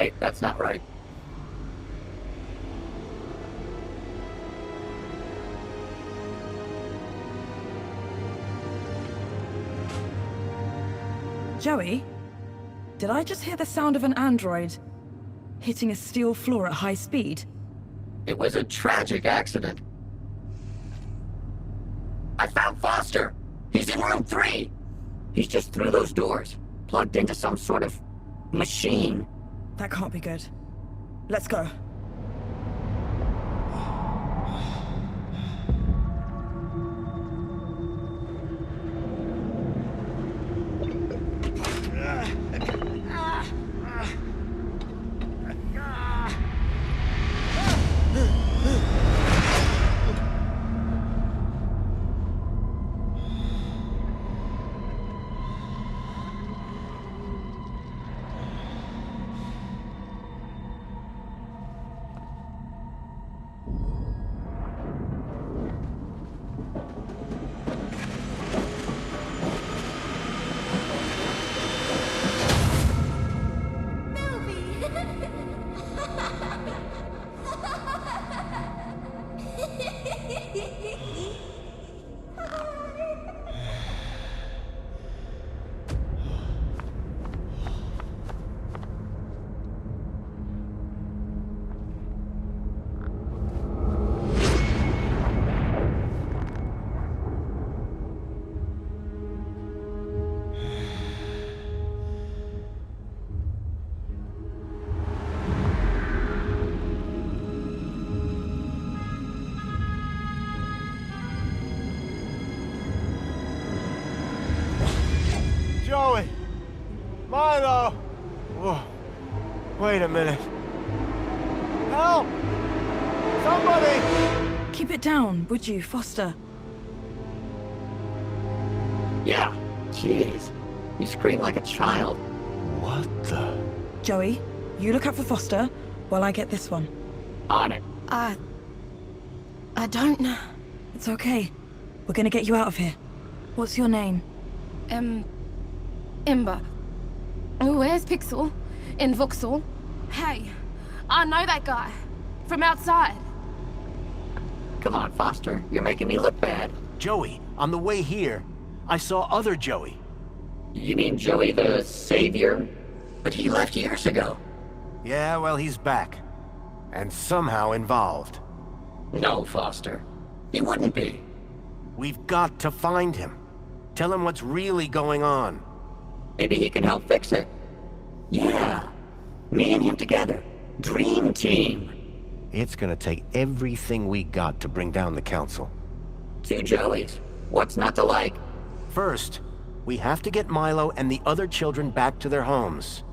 Wait, that's not right. Joey? Did I just hear the sound of an android hitting a steel floor at high speed? It was a tragic accident. I found Foster! He's in room 3! He's just through those doors, plugged into some sort of machine. That can't be good. Let's go. Joey! Milo! Whoa. Wait a minute. Help! Somebody! Keep it down, would you, Foster? Yeah, jeez. You scream like a child. What the? Joey, you look out for Foster while I get this one. On it. I don't know. It's okay. We're gonna get you out of here. What's your name? Ember. Where's Pixel? In Vauxhall? Hey, I know that guy. From outside. Come on, Foster. You're making me look bad. Joey, on the way here, I saw other Joey. You mean Joey the Savior? But he left years ago. Yeah, well, he's back. And somehow involved. No, Foster. He wouldn't be. We've got to find him. Tell him what's really going on. Maybe he can help fix it. Yeah. Me and him together. Dream team. It's gonna take everything we got to bring down the council. 2 Joeys. What's not to like? First, we have to get Milo and the other children back to their homes.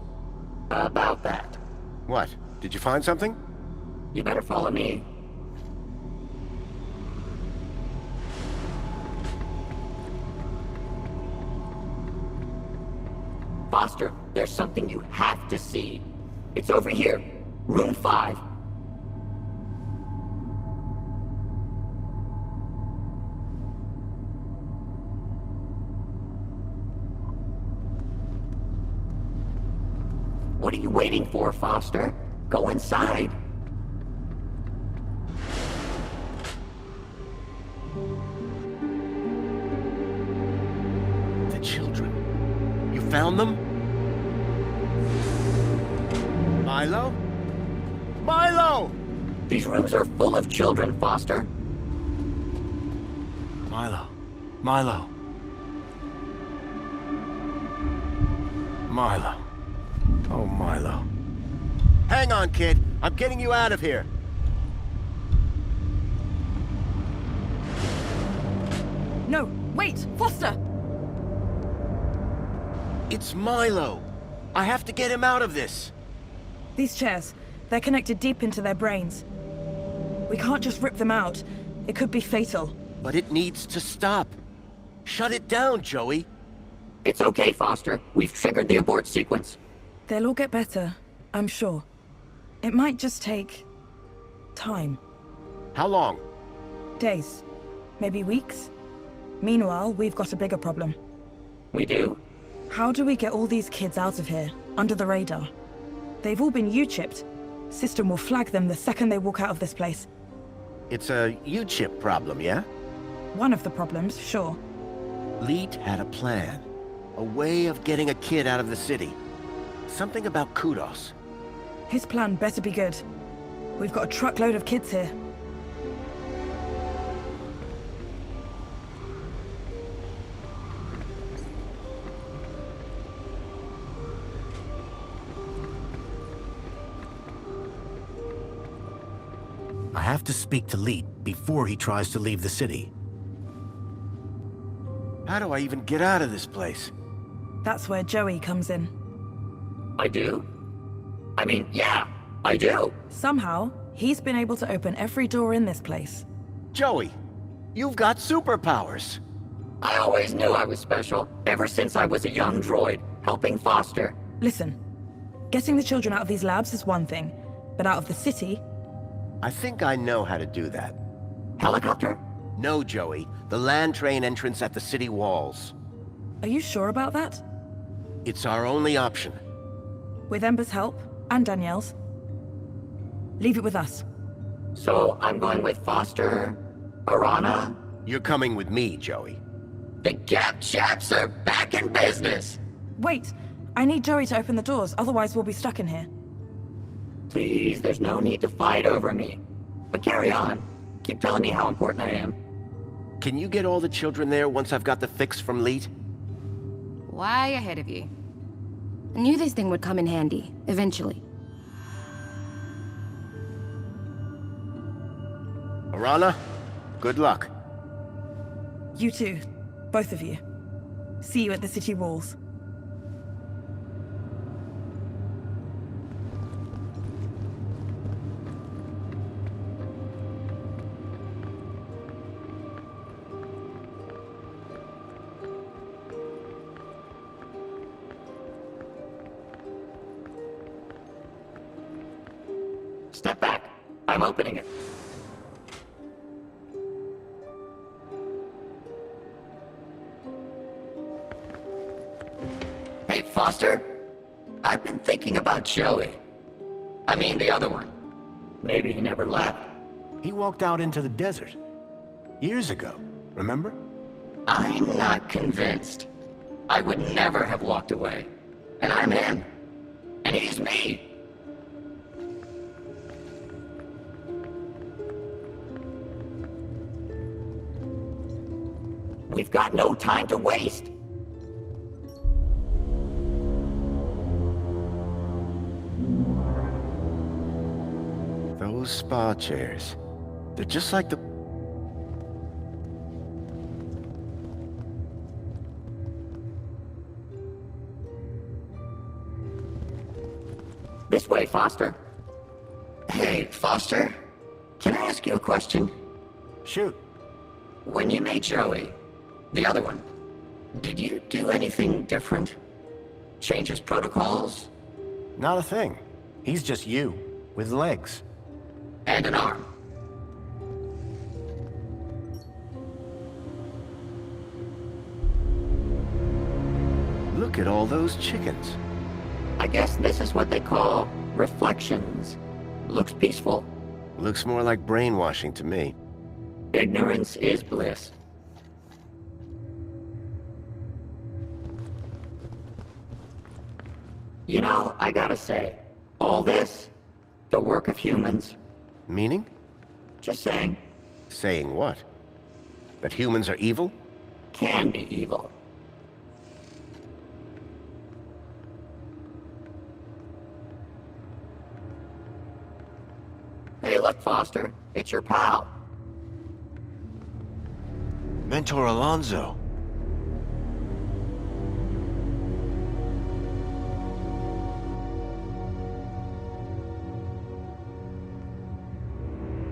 About that. What? Did you find something? You better follow me. Foster, there's something you have to see. It's over here. Room 5. What are you waiting for, Foster? Go inside. The children. You found them? Milo? Milo! These rooms are full of children, Foster. Milo. Milo. Milo. Oh, Milo. Hang on, kid. I'm getting you out of here. No, wait, Foster! It's Milo. I have to get him out of this. These chairs, they're connected deep into their brains. We can't just rip them out. It could be fatal. But it needs to stop. Shut it down, Joey. It's okay, Foster. We've triggered the abort sequence. They'll all get better, I'm sure. It might just take... time. How long? Days. Maybe weeks. Meanwhile, we've got a bigger problem. We do? How do we get all these kids out of here, under the radar? They've all been U-chipped. System will flag them the second they walk out of this place. It's a U-chip problem, yeah? One of the problems, sure. Leet had a plan. A way of getting a kid out of the city. Something about kudos. His plan better be good. We've got a truckload of kids here. I have to speak to Leet before he tries to leave the city. How do I even get out of this place? That's where Joey comes in. I do? I mean, yeah, I do. Somehow, he's been able to open every door in this place. Joey, you've got superpowers. I always knew I was special, ever since I was a young droid, helping Foster. Listen, getting the children out of these labs is one thing, but out of the city... I think I know how to do that. Helicopter? No, Joey. The land train entrance at the city walls. Are you sure about that? It's our only option. With Ember's help, and Danielle's. Leave it with us. So I'm going with Foster, Arana. You're coming with me, Joey. The Gap chaps are back in business. Wait! I need Joey to open the doors, otherwise we'll be stuck in here. Please, there's no need to fight over me. But carry on. Keep telling me how important I am. Can you get all the children there once I've got the fix from Leet? Way ahead of you. I knew this thing would come in handy, eventually. Arana, good luck. You too. Both of you. See you at the city walls. Step back. I'm opening it. Hey, Foster. I've been thinking about Joey. I mean the other one. Maybe he never left. He walked out into the desert. Years ago, remember? I'm not convinced. I would never have walked away. And I'm him. And he's me. We've got no time to waste. Those spa chairs. They're just like the... This way, Foster. Hey, Foster. Can I ask you a question? Shoot. When you made Joey, the other one, did you do anything different? Change his protocols? Not a thing. He's just you, with legs. And an arm? Look at all those chickens. I guess this is what they call reflections. Looks peaceful. Looks more like brainwashing to me. Ignorance is bliss. You know, I gotta say, all this, the work of humans, Meaning? just saying, Saying what? That humans are evil? can be evil. Hey, look, Foster, it's your pal. Mentor Alonso.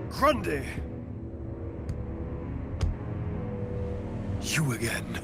Grundy! You again.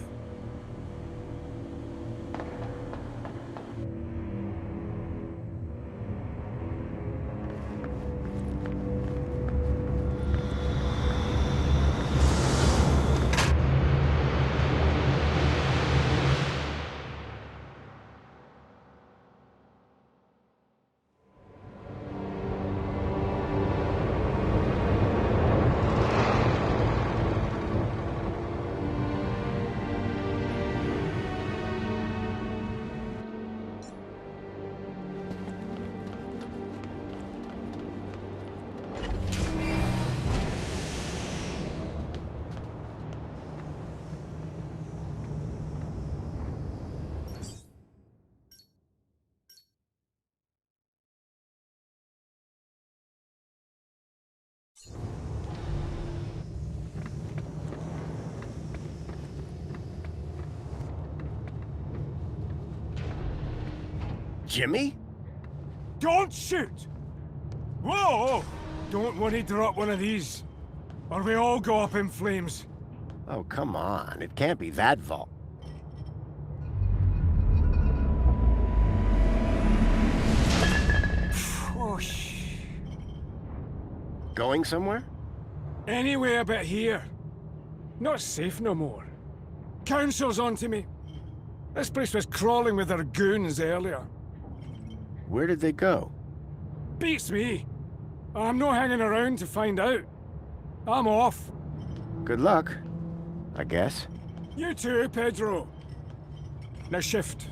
Jimmy? Don't shoot! Whoa! Don't want to drop one of these, or we all go up in flames. Oh, come on. It can't be that vault. Whoosh. Going somewhere? Anyway, a bit here. Not safe no more. Council's onto me. This place was crawling with their goons earlier. Where did they go? Beats me. I'm not hanging around to find out. I'm off. Good luck, I guess. You too, Pedro. Now shift.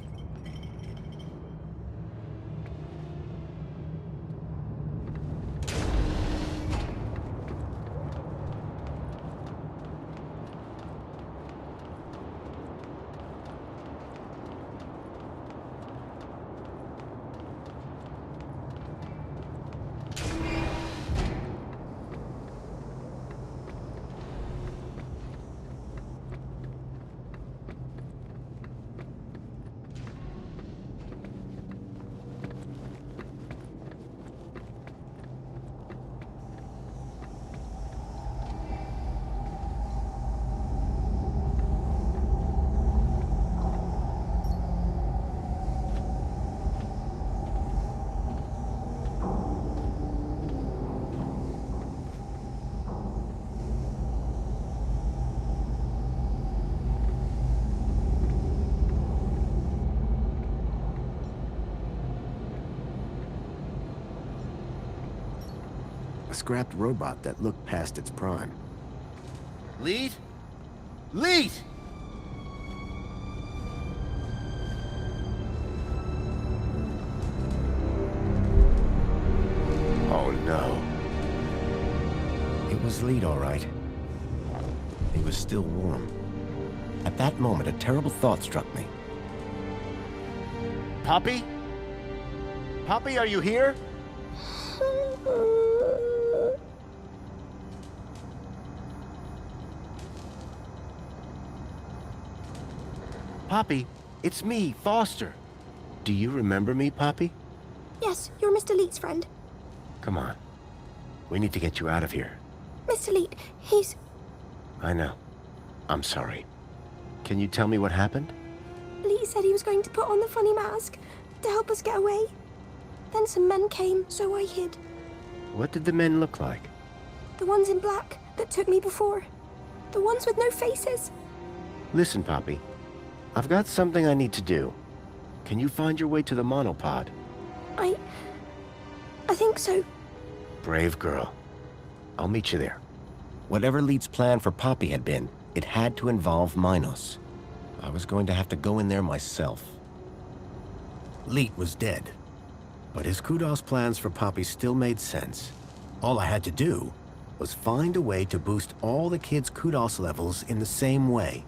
A scrapped robot that looked past its prime. Lead? Lead! Oh no. It was Lead, all right. He was still warm. At that moment, a terrible thought struck me. Poppy? Poppy, are you here? Poppy, it's me, Foster. Do you remember me, Poppy? Yes, you're Mr. Leet's friend. Come on. We need to get you out of here. Mr. Leet, he's... I know. I'm sorry. Can you tell me what happened? Leet said he was going to put on the funny mask to help us get away. Then some men came, so I hid. What did the men look like? The ones in black that took me before. The ones with no faces. Listen, Poppy. I've got something I need to do. Can you find your way to the monopod? I think so. Brave girl. I'll meet you there. Whatever Lead's plan for Poppy had been, it had to involve Minos. I was going to have to go in there myself. Lead was dead, but his kudos plans for Poppy still made sense. All I had to do was find a way to boost all the kids' kudos levels in the same way.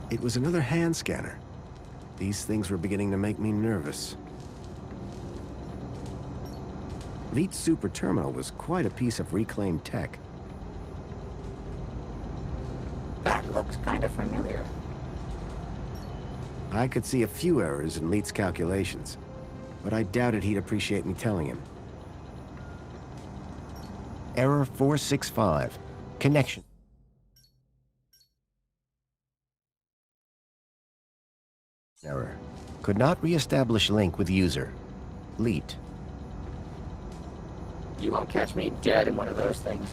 It was another hand scanner. These things were beginning to make me nervous. Leet's super terminal was quite a piece of reclaimed tech. That looks kind of familiar. I could see a few errors in Leet's calculations, but I doubted he'd appreciate me telling him. Error 465. Connection. Error. Could not re-establish link with user. Leet. You won't catch me dead in one of those things.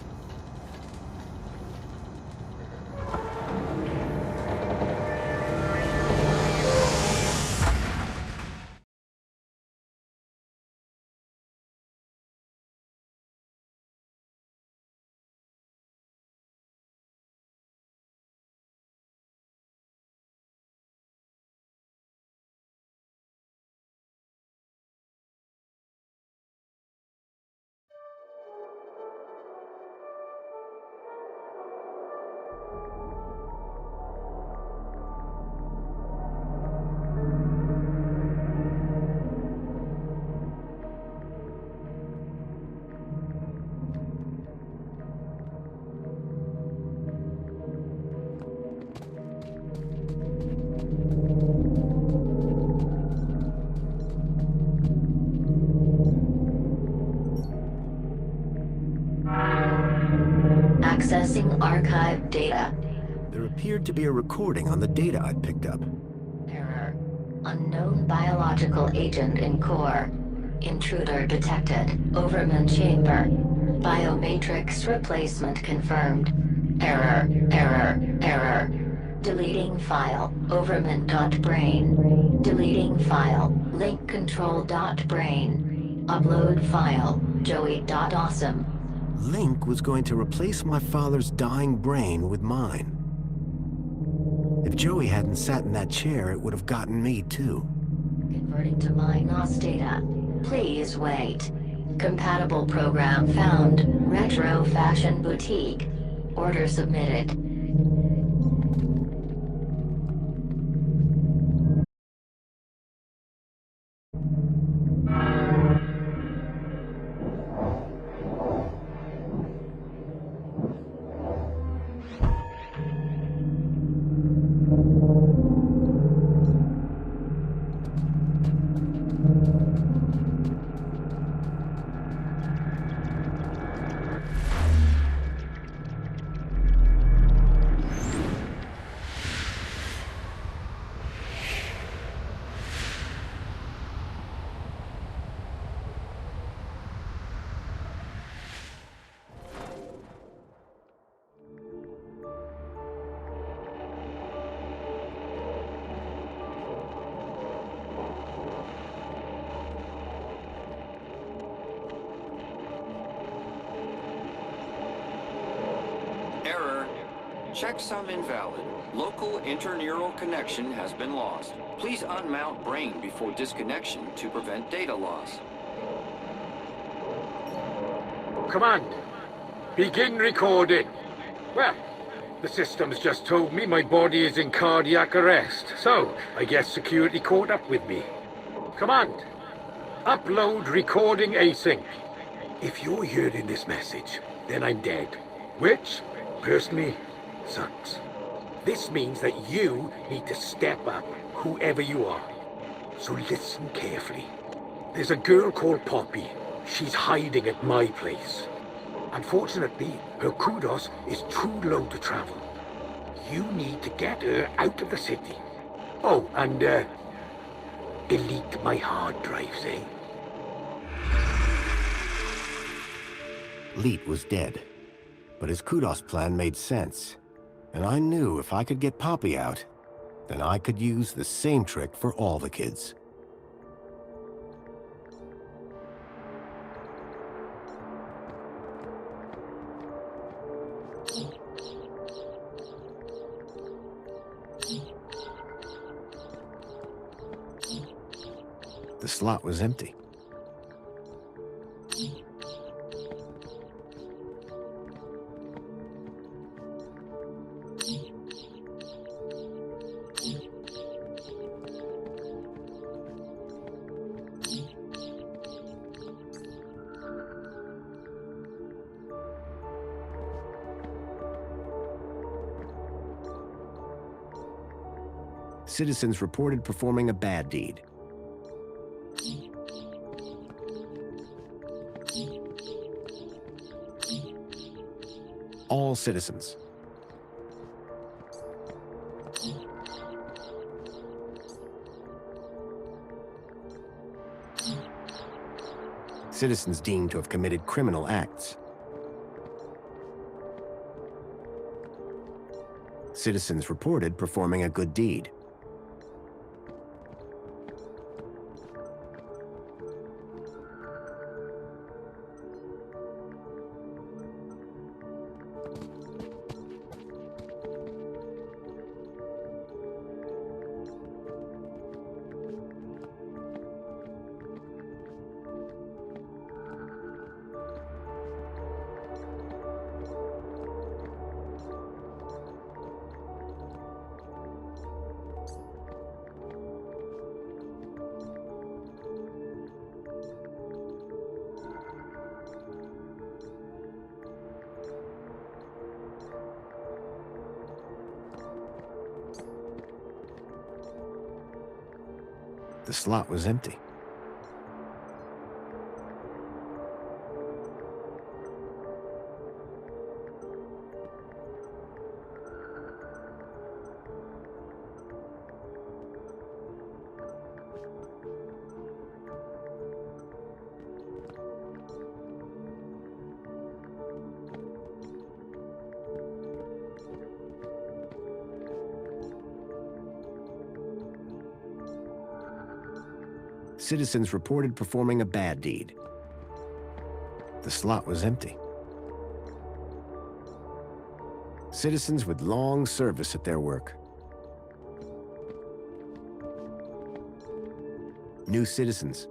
Data. There appeared to be a recording on the data I'd picked up. Error. Unknown biological agent in core. Intruder detected. Overman chamber. Biomatrix replacement confirmed. Error. Error. Error. Deleting file. Overman.brain. Deleting file. Link control.brain. Upload file. Joey.awesome. Link was going to replace my father's dying brain with mine. If Joey hadn't sat in that chair, it would have gotten me too. Converting to MyNOS data. Please wait. Compatible program found. Retro Fashion Boutique. Order submitted. Checksum invalid. Local interneural connection has been lost. Please unmount brain before disconnection to prevent data loss. Command, begin recording. Well, the system's just told me my body is in cardiac arrest, so I guess security caught up with me. Command, upload recording async. If you're hearing this message, then I'm dead, which, personally, sucks. This means that you need to step up, whoever you are. So listen carefully. There's a girl called Poppy. She's hiding at my place. Unfortunately, her kudos is too low to travel. You need to get her out of the city. Oh, and delete my hard drives, eh? Leet was dead, but his kudos plan made sense. And I knew if I could get Poppy out, then I could use the same trick for all the kids. The slot was empty. Citizens reported performing a bad deed. All citizens. Citizens deemed to have committed criminal acts. Citizens reported performing a good deed. The slot was empty. Citizens reported performing a bad deed. The slot was empty. Citizens with long service at their work. New citizens.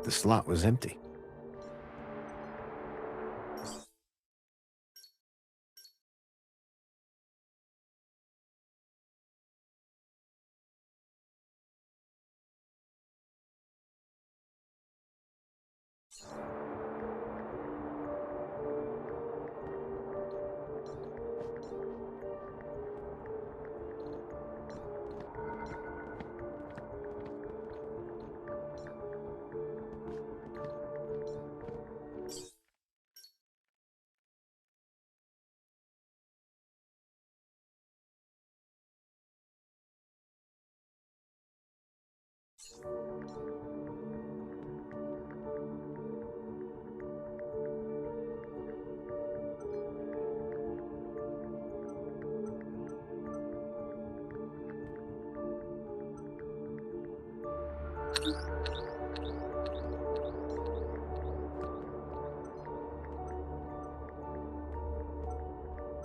The slot was empty.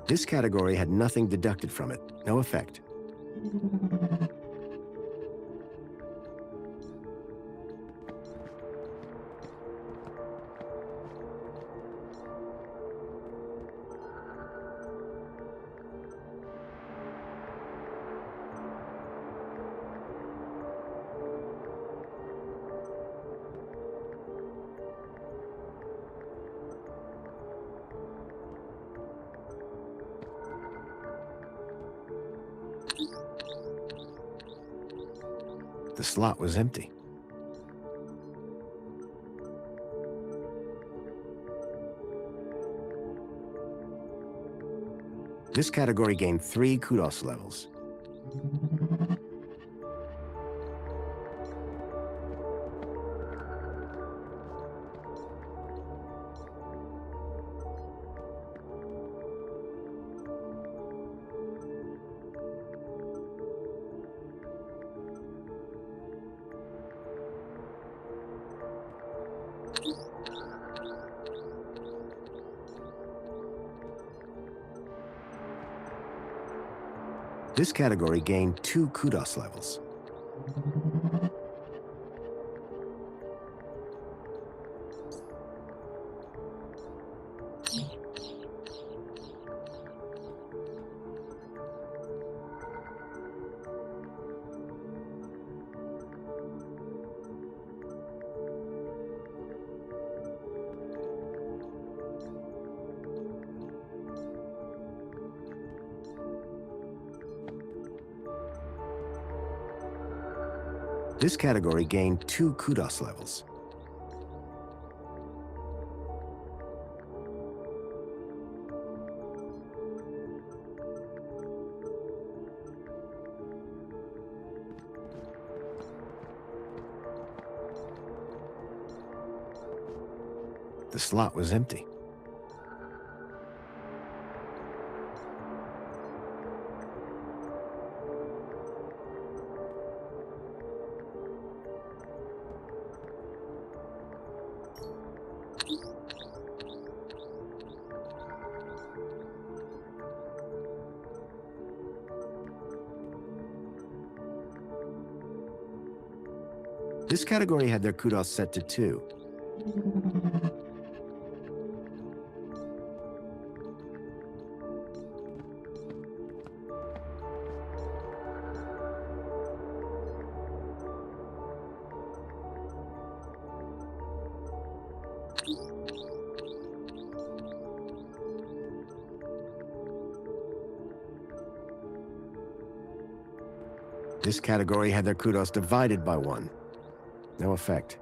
This category had nothing deducted from it, no effect. The slot was empty. This category gained 3 kudos levels. This category gained 2 kudos levels. This category gained 2 kudos levels. The slot was empty. This category had their kudos set to 2. This category had their kudos divided by 1. No effect.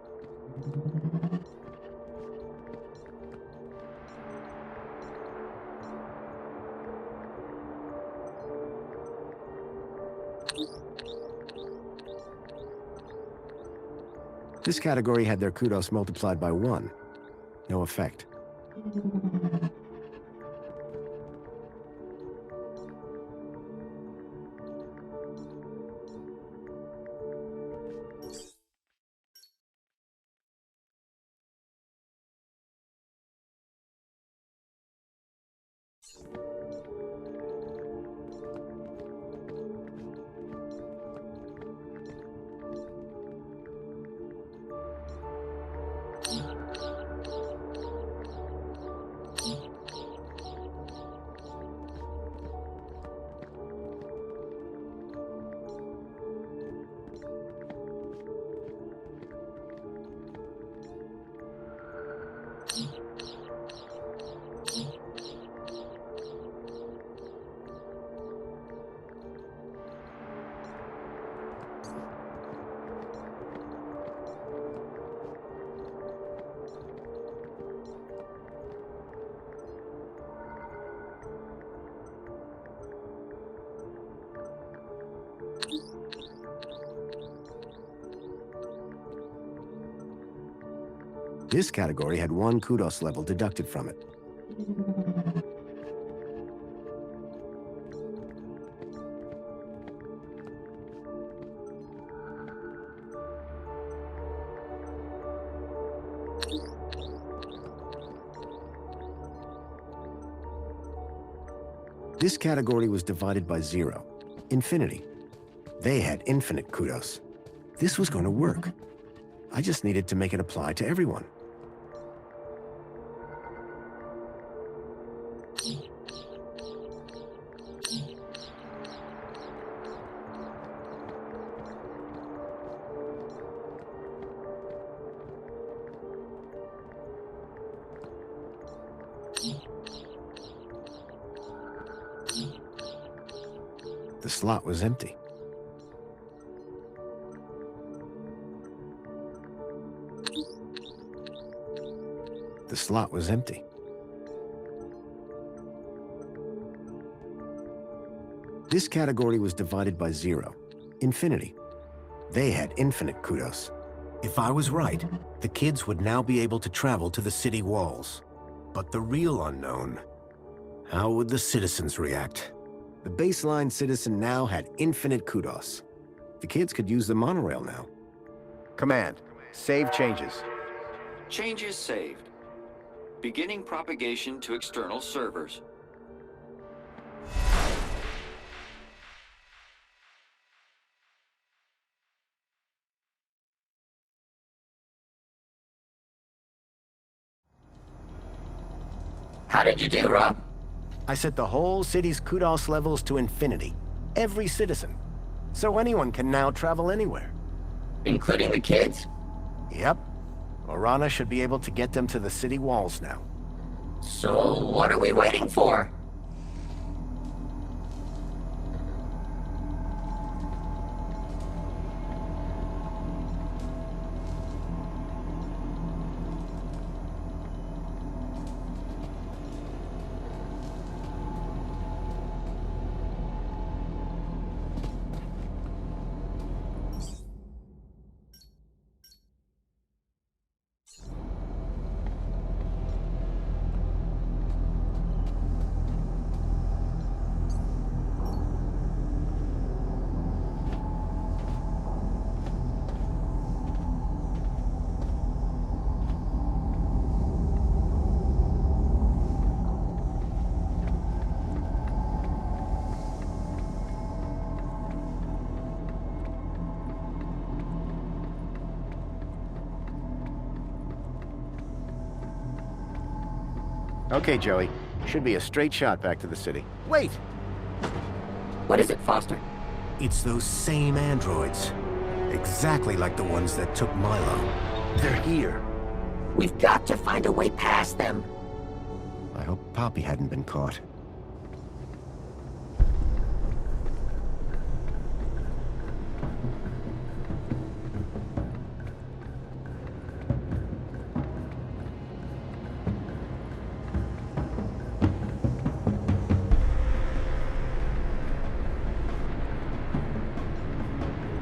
This category had their kudos multiplied by 1. No effect. This category had 1 kudos level deducted from it. This category was divided by 0. Infinity. They had infinite kudos. This was going to work. I just needed to make it apply to everyone. The slot was empty. The slot was empty. This category was divided by 0. Infinity. They had infinite kudos. If I was right, the kids would now be able to travel to the city walls. But the real unknown, how would the citizens react? The baseline citizen now had infinite kudos. The kids could use the monorail now. Command, save changes. Changes saved. Beginning propagation to external servers. How did you do, Rob? I set the whole city's kudos levels to infinity. Every citizen. So anyone can now travel anywhere. Including the kids? Yep. Orana should be able to get them to the city walls now. So what are we waiting for? Okay, Joey. Should be a straight shot back to the city. Wait! What is it, Foster? It's those same androids. Exactly like the ones that took Milo. They're here. We've got to find a way past them. I hope Poppy hadn't been caught.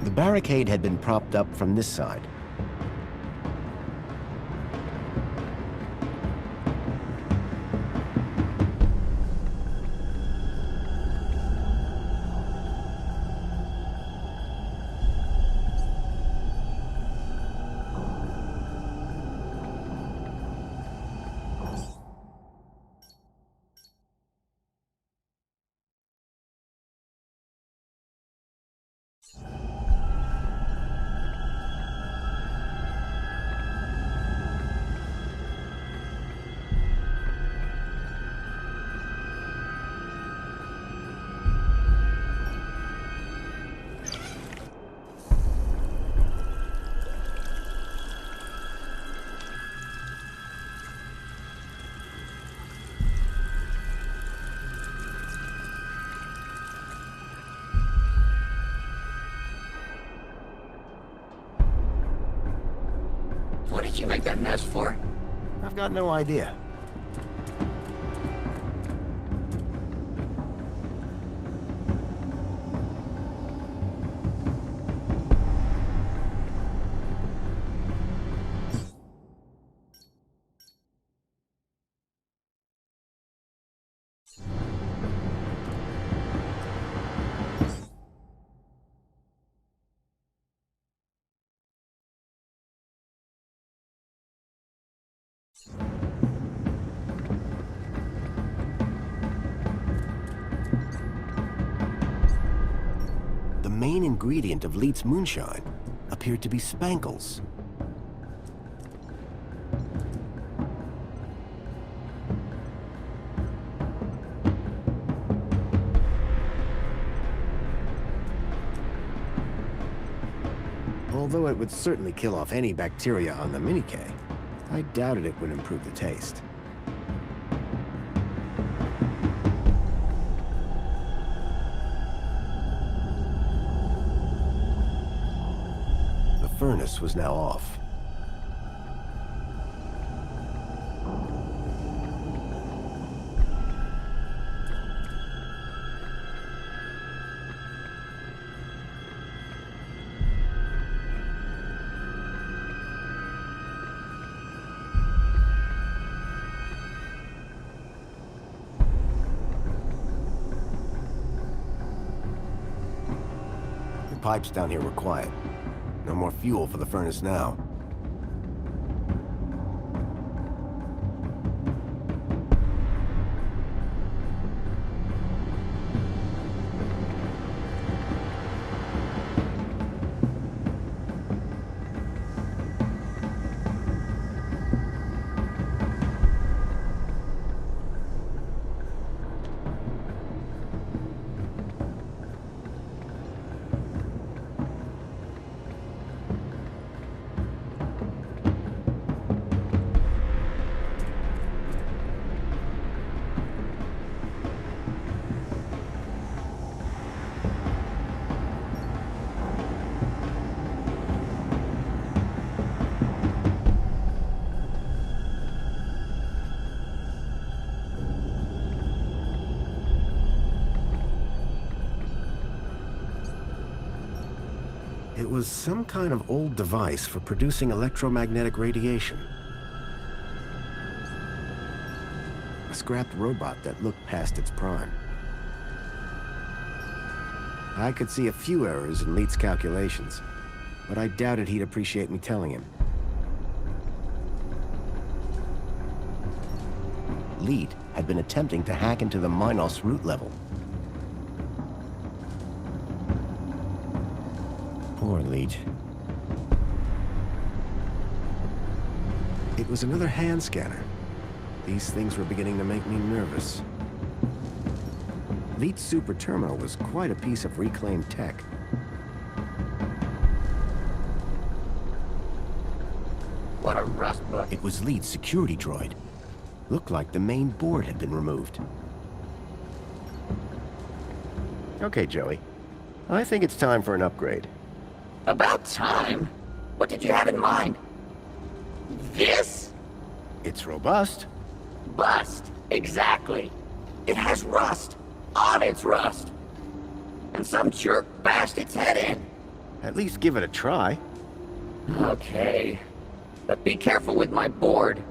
The barricade had been propped up from this side. What did you make that mess for? I've got no idea. The main ingredient of Leet's moonshine appeared to be spankles. Although it would certainly kill off any bacteria on the Mini-K, I doubted it would improve the taste. The furnace was now off. The pipes down here were quiet. No more fuel for the furnace now. It was some kind of old device for producing electromagnetic radiation. A scrapped robot that looked past its prime. I could see a few errors in Leet's calculations, but I doubted he'd appreciate me telling him. Leet had been attempting to hack into the Minos root level. Poor Leet. It was another hand scanner. These things were beginning to make me nervous. Leet's super terminal was quite a piece of reclaimed tech. What a rust bucket. It was Leet's security droid. Looked like the main board had been removed. Okay, Joey. I think it's time for an upgrade. About time? What did you have in mind? This? It's robust. Bust. Exactly. It has rust. On its rust. And some jerk bashed its head in. At least give it a try. Okay. But be careful with my board.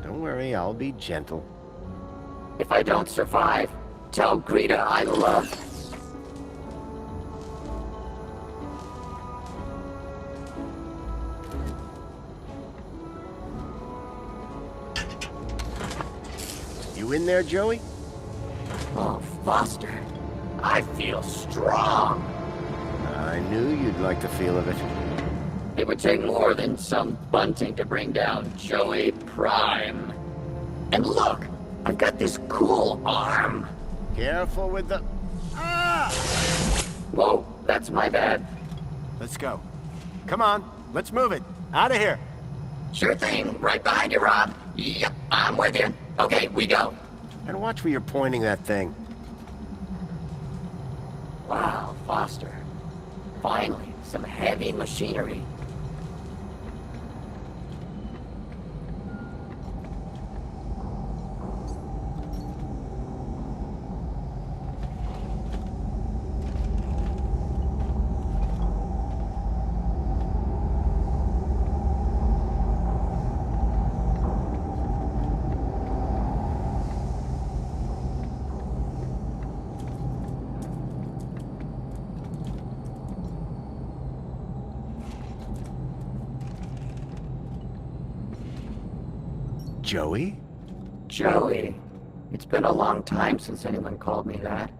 Don't worry, I'll be gentle. If I don't survive, tell Greta I love. You in there, Joey? Oh, Foster. I feel strong. I knew you'd like the feel of it. It would take more than some bunting to bring down Joey Prime. And look, I've got this cool arm. Careful with the... Ah! Whoa, that's my bad. Let's go. Come on, let's move it. Out of here. Sure thing, right behind you, Rob. Yep, I'm with you. Okay, we go. And watch where you're pointing that thing. Wow, Foster. Finally, some heavy machinery. Joey? Joey. It's been a long time since anyone called me that.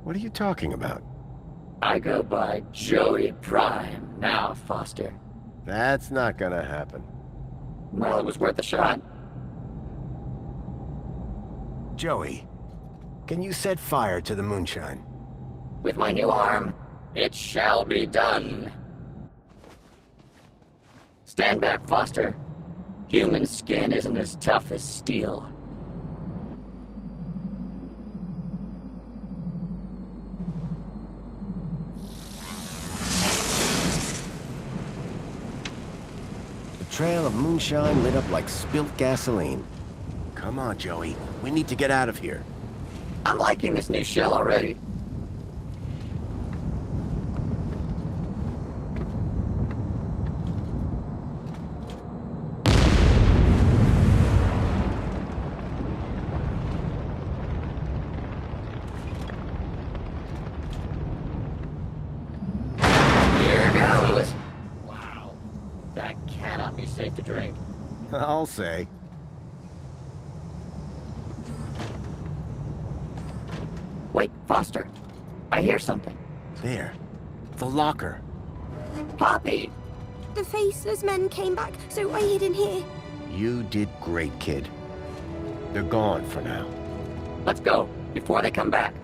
What are you talking about? I go by Joey Prime now, Foster. That's not gonna happen. Well, it was worth a shot. Joey, can you set fire to the moonshine? With my new arm, it shall be done. Stand back, Foster. Human skin isn't as tough as steel. The trail of moonshine lit up like spilt gasoline. Come on, Joey. We need to get out of here. I'm liking this new shell already. Here goes. Wow. That cannot be safe to drink. I'll say. Wait, Foster. I hear something. There. The locker. Poppy! The faceless men came back, so I hid in here. You did great, kid. They're gone for now. Let's go, before they come back.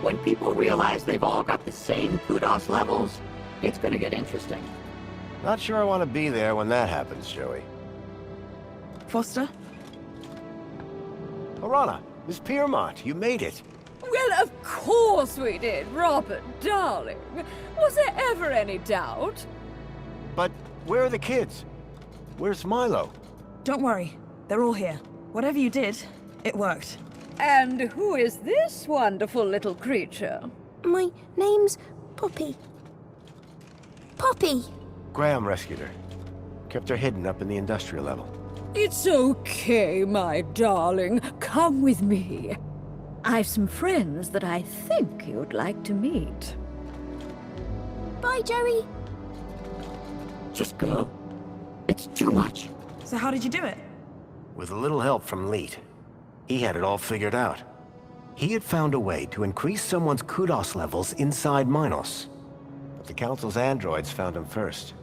When people realize they've all got the same kudos levels, it's gonna get interesting. Not sure I want to be there when that happens, Joey. Foster? Orana, Miss Piermont, you made it. Well, of course we did, Robert, darling. Was there ever any doubt? But where are the kids? Where's Milo? Don't worry. They're all here. Whatever you did, it worked. And who is this wonderful little creature? My name's Poppy. Poppy! Graham rescued her. Kept her hidden up in the industrial level. It's okay, my darling. Come with me. I've some friends that I think you'd like to meet. Bye, Joey. Just go. It's too much. So how did you do it? With a little help from Leet. He had it all figured out. He had found a way to increase someone's kudos levels inside Minos. But the Council's androids found him first.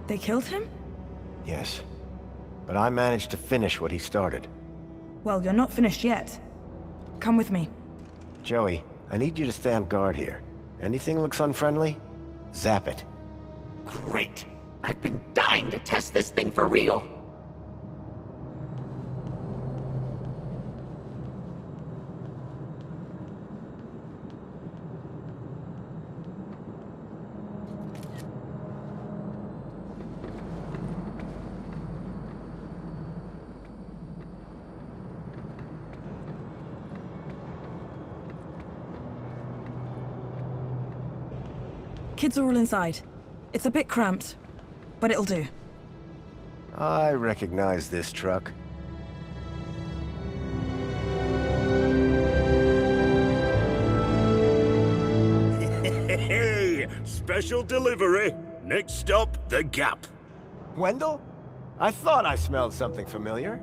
They killed him? Yes. But I managed to finish what he started. Well, you're not finished yet. Come with me. Joey, I need you to stand guard here. Anything looks unfriendly? Zap it. Great. I've been dying to test this thing for real. Kids are all inside. It's a bit cramped, but it'll do. I recognize this truck. Hey, special delivery. Next stop, the Gap. Wendell? I thought I smelled something familiar.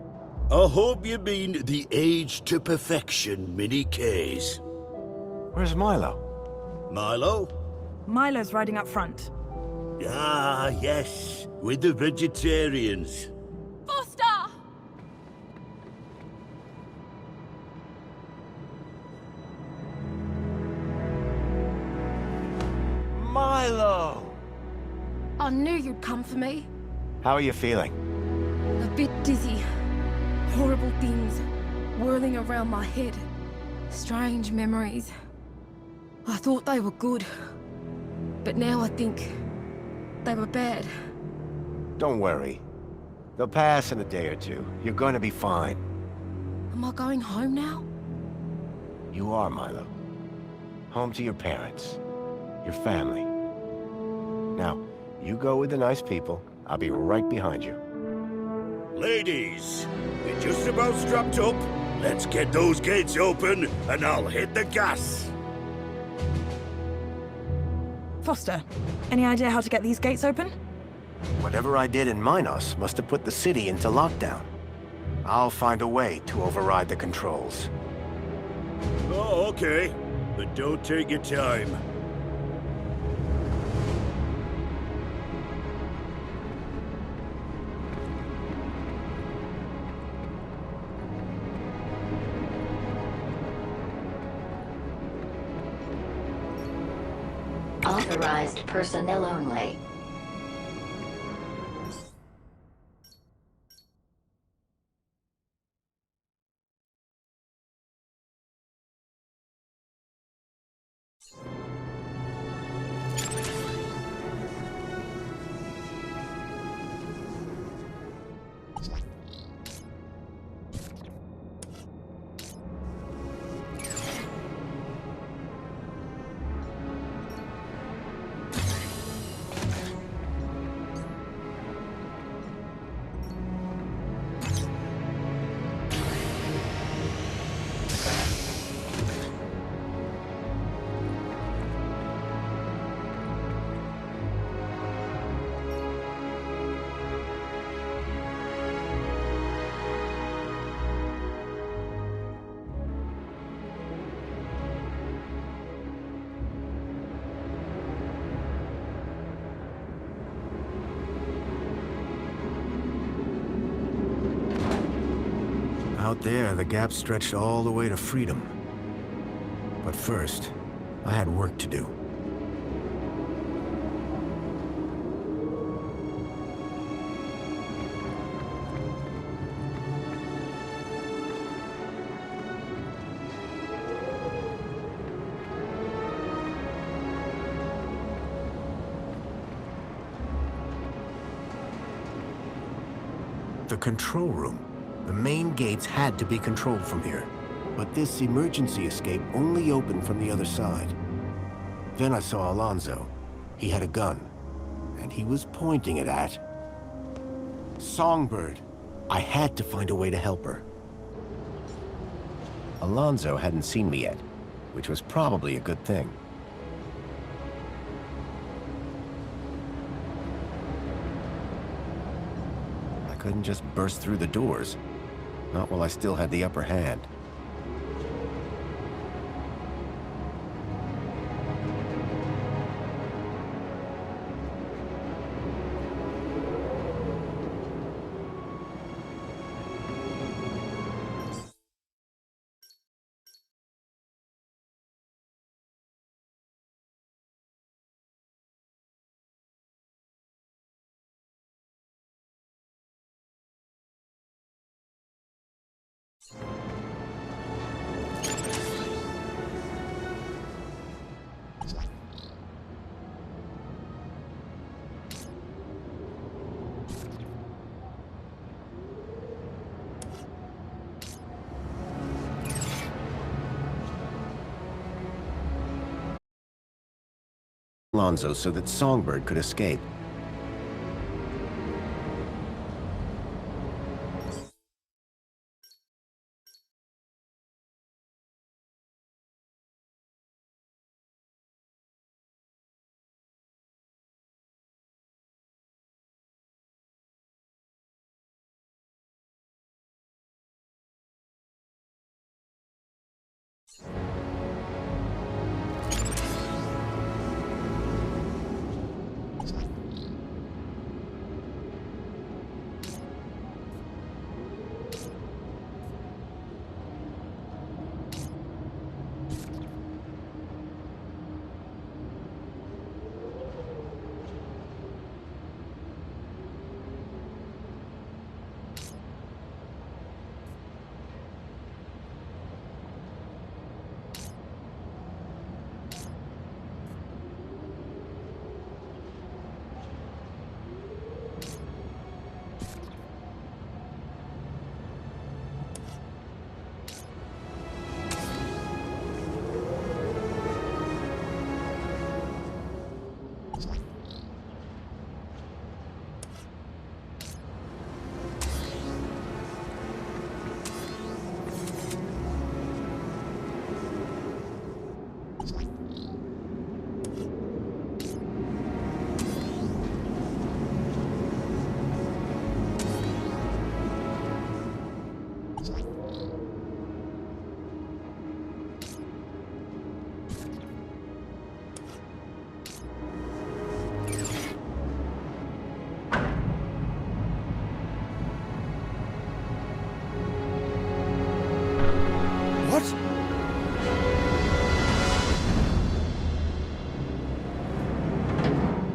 I hope you mean the Age to Perfection mini case. Where's Milo? Milo? Milo's riding up front. Ah, yes, with the vegetarians. Foster! Milo! I knew you'd come for me. How are you feeling? A bit dizzy. Horrible things whirling around my head. Strange memories. I thought they were good, but now I think they were bad. Don't worry. They'll pass in a day or two. You're going to be fine. Am I going home now? You are, Milo. Home to your parents. Your family. Now, you go with the nice people. I'll be right behind you. Ladies, we're just about strapped up. Let's get those gates open, and I'll hit the gas. Foster, any idea how to get these gates open? Whatever I did in Minos must have put the city into lockdown. I'll find a way to override the controls. Oh, okay. But don't take your time. Authorized personnel only. Out there, the gap stretched all the way to freedom. But first, I had work to do. The control room. The main gates had to be controlled from here. But this emergency escape only opened from the other side. Then I saw Alonzo. He had a gun, and he was pointing it at Songbird. I had to find a way to help her. Alonzo hadn't seen me yet, which was probably a good thing. I couldn't just burst through the doors, not while I still had the upper hand. Alonzo so that Songbird could escape.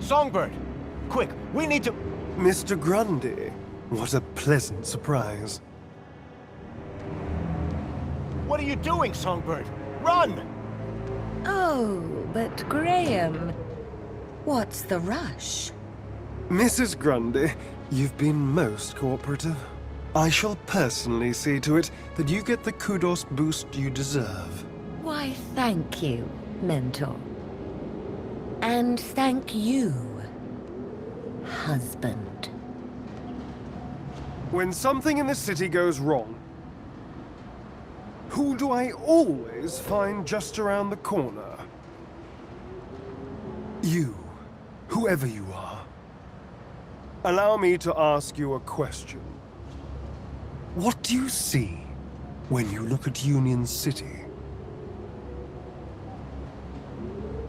Songbird! Quick, we need to... Mr. Grundy, what a pleasant surprise. What are you doing, Songbird? Run! Oh, but Graham, what's the rush? Mrs. Grundy, you've been most cooperative. I shall personally see to it that you get the kudos boost you deserve. Why, thank you, Mentor. And thank you, husband. When something in the city goes wrong, who do I always find just around the corner? You, whoever you are. Allow me to ask you a question. What do you see when you look at Union City?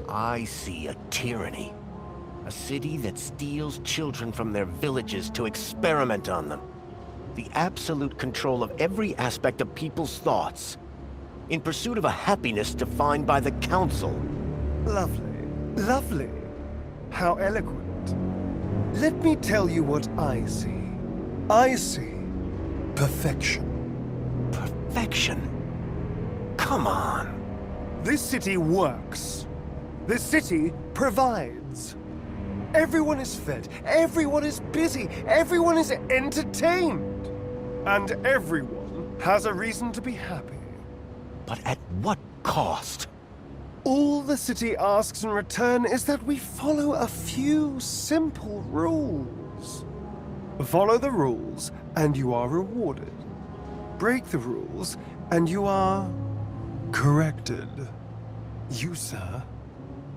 I see a tyranny. A city that steals children from their villages to experiment on them. The absolute control of every aspect of people's thoughts. In pursuit of a happiness defined by the Council. Lovely. Lovely. How eloquent. Let me tell you what I see. I see perfection. Perfection? Come on. This city works. This city provides. Everyone is fed, everyone is busy, everyone is entertained. And everyone has a reason to be happy. But at what cost? All the city asks in return is that we follow a few simple rules. Follow the rules, and you are rewarded. Break the rules, and you are corrected. You, sir,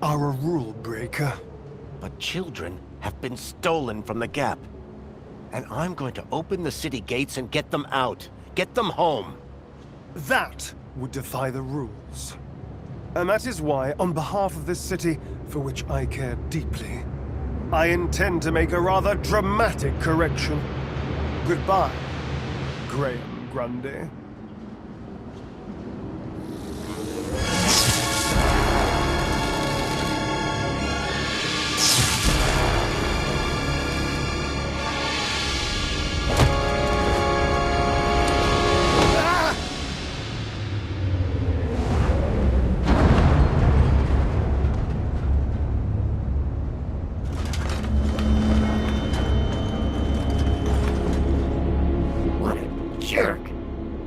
are a rule breaker. But children have been stolen from the Gap. And I'm going to open the city gates and get them out. Get them home. That would defy the rules. And that is why, on behalf of this city, for which I care deeply, I intend to make a rather dramatic correction. Goodbye, Graham Grundy.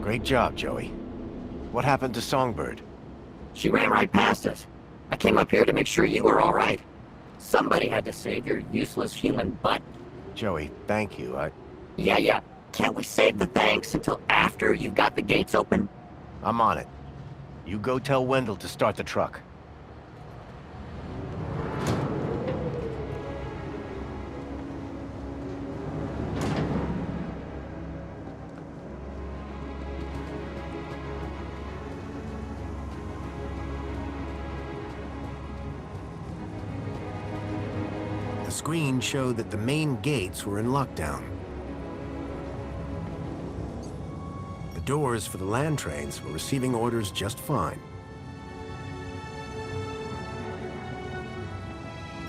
Great job, Joey. What happened to Songbird? She ran right past us. I came up here to make sure you were all right. Somebody had to save your useless human butt. Joey, thank you. Yeah. Can't we save the thanks until after you've got the gates open? I'm on it. You go tell Wendell to start the truck. The screen showed that the main gates were in lockdown. The doors for the land trains were receiving orders just fine.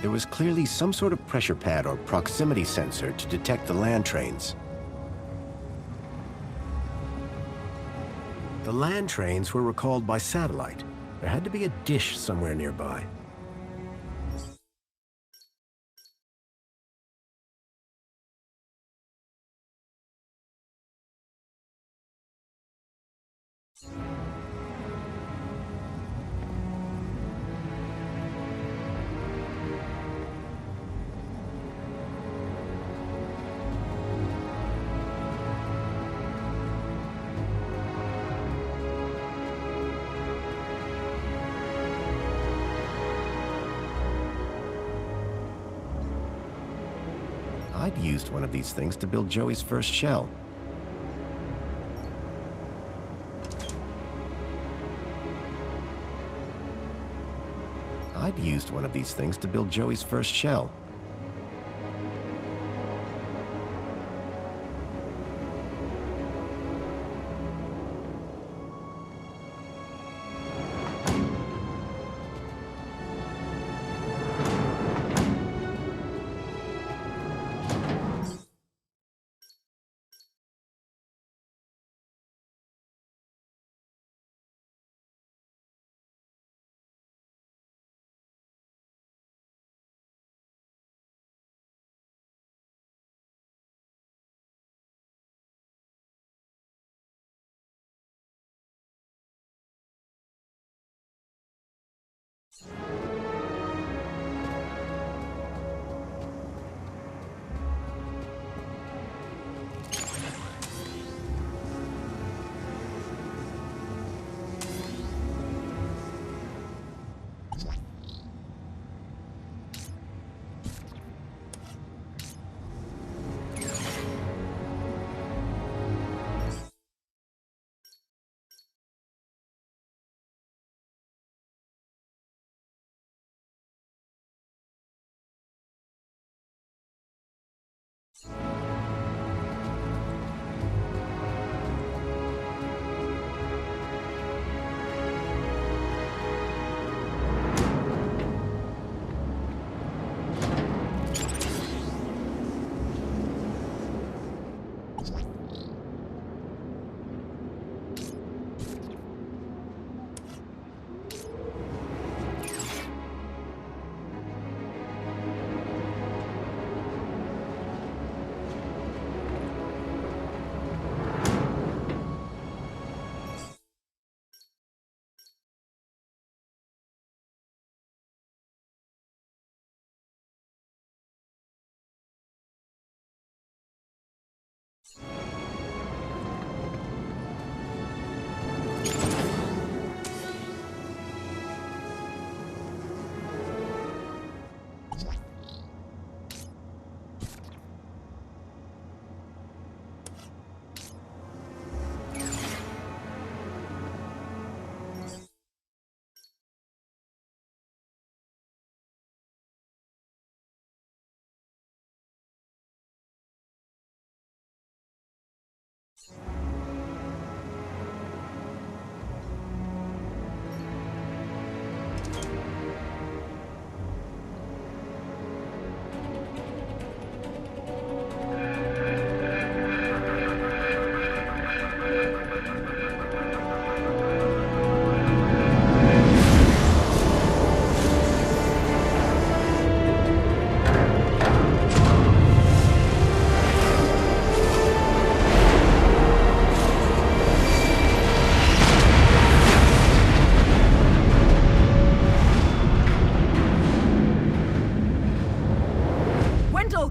There was clearly some sort of pressure pad or proximity sensor to detect the land trains. The land trains were recalled by satellite. There had to be a dish somewhere nearby. I'd used one of these things to build Joey's first shell. I'd used one of these things to build Joey's first shell.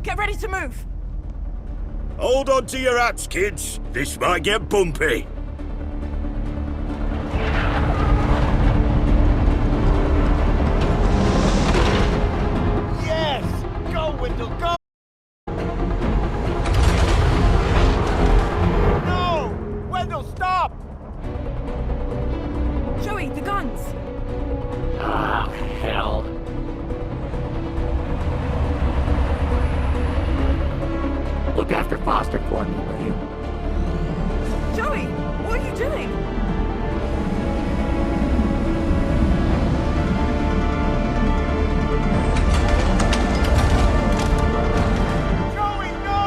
Get ready to move! Hold on to your hats, kids. This might get bumpy. Yes! Go, Wendell, go! No! Wendell, stop! Joey, the guns! Ah, hell. Look after Foster for me, will you? Joey, what are you doing? Joey, no!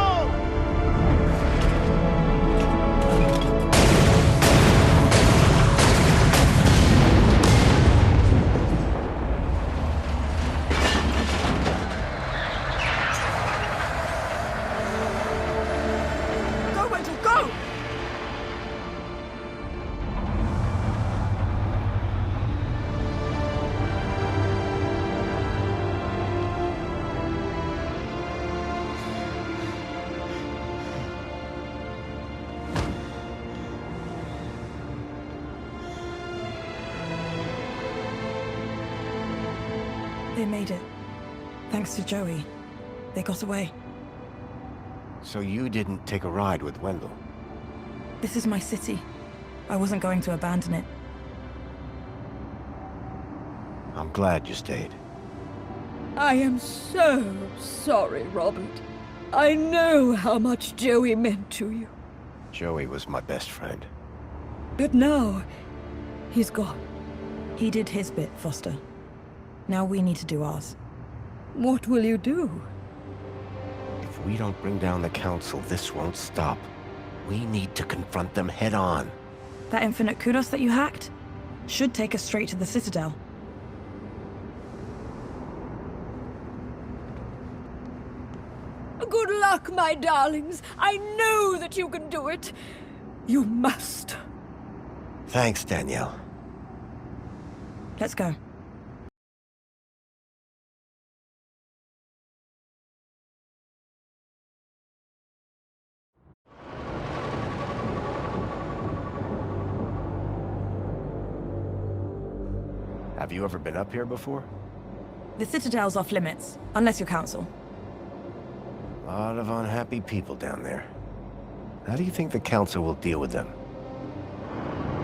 Go, Wendell, go! They made it. Thanks to Joey. They got away. So you didn't take a ride with Wendell? This is my city. I wasn't going to abandon it. I'm glad you stayed. I am so sorry, Robert. I know how much Joey meant to you. Joey was my best friend. But now, he's gone. He did his bit, Foster. Now we need to do ours. What will you do? If we don't bring down the Council, this won't stop. We need to confront them head on. That infinite kudos that you hacked should take us straight to the Citadel. Good luck, my darlings. I know that you can do it. You must. Thanks, Danielle. Let's go. Have you ever been up here before? The Citadel's off limits, unless you're Council. A lot of unhappy people down there. How do you think the Council will deal with them?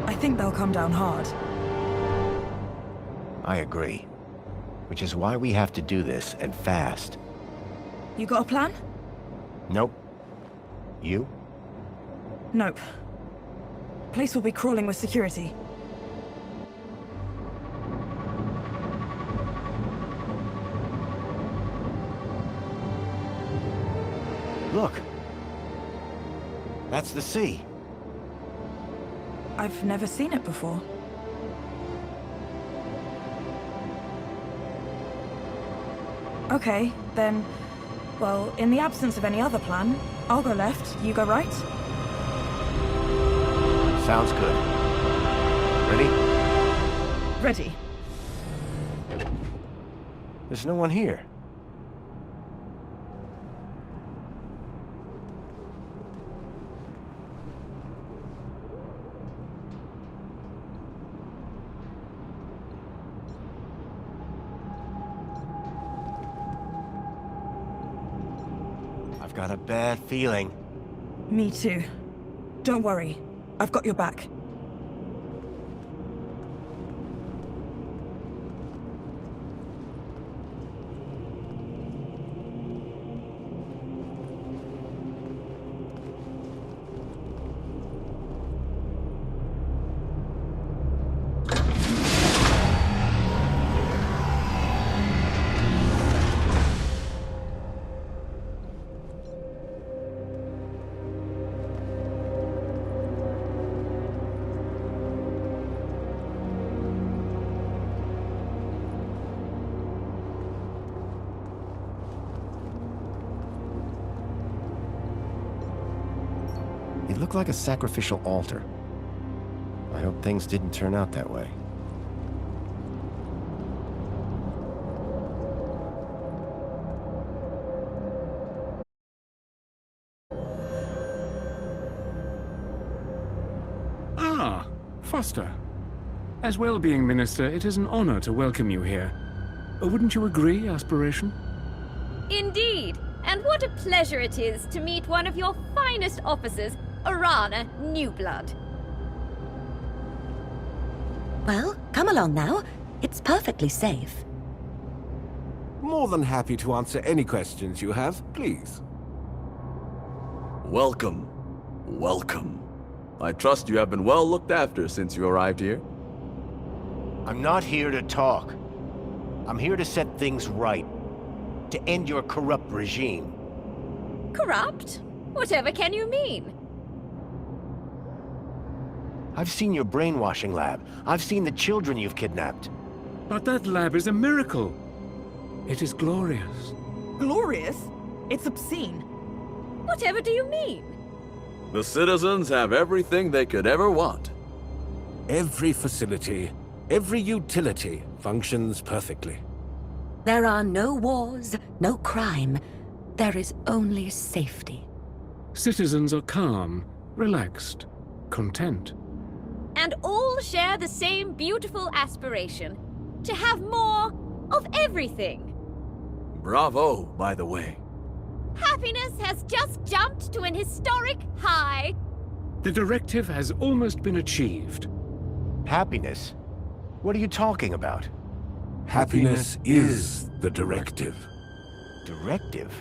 I think they'll come down hard. I agree. Which is why we have to do this, and fast. You got a plan? Nope. You? Nope. Place will be crawling with security. Look. That's the sea. I've never seen it before. Okay, then... Well, in the absence of any other plan, I'll go left, you go right. Sounds good. Ready? Ready. There's no one here. I've got a bad feeling. Me too. Don't worry. I've got your back. It looked like a sacrificial altar. I hope things didn't turn out that way. Ah, Foster. As well-being minister, it is an honor to welcome you here. Wouldn't you agree, Aspiration? Indeed, and what a pleasure it is to meet one of your finest officers, Arana Newblood. Well, come along now. It's perfectly safe. More than happy to answer any questions you have, please. Welcome. Welcome. I trust you have been well looked after since you arrived here. I'm not here to talk. I'm here to set things right. To end your corrupt regime. Corrupt? Whatever can you mean? I've seen your brainwashing lab. I've seen the children you've kidnapped. But that lab is a miracle. It is glorious. Glorious? It's obscene. Whatever do you mean? The citizens have everything they could ever want. Every facility, every utility functions perfectly. There are no wars, no crime. There is only safety. Citizens are calm, relaxed, content. And all share the same beautiful aspiration. To have more of everything. Bravo, by the way. Happiness has just jumped to an historic high. The directive has almost been achieved. Happiness? What are you talking about? Happiness is the directive. Directive?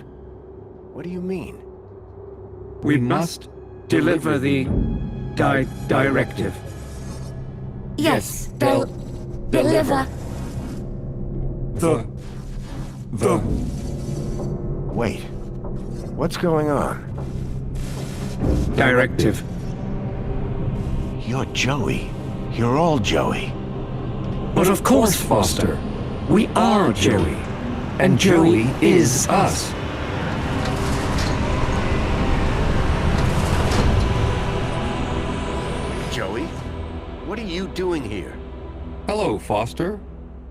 What do you mean? We must deliver the directive. Yes, they'll deliver. The... Wait. What's going on? Directive. You're Joey. You're all Joey. But of course, Foster. We are Joey. And Joey is us. Joey? What are you doing here? Hello, Foster.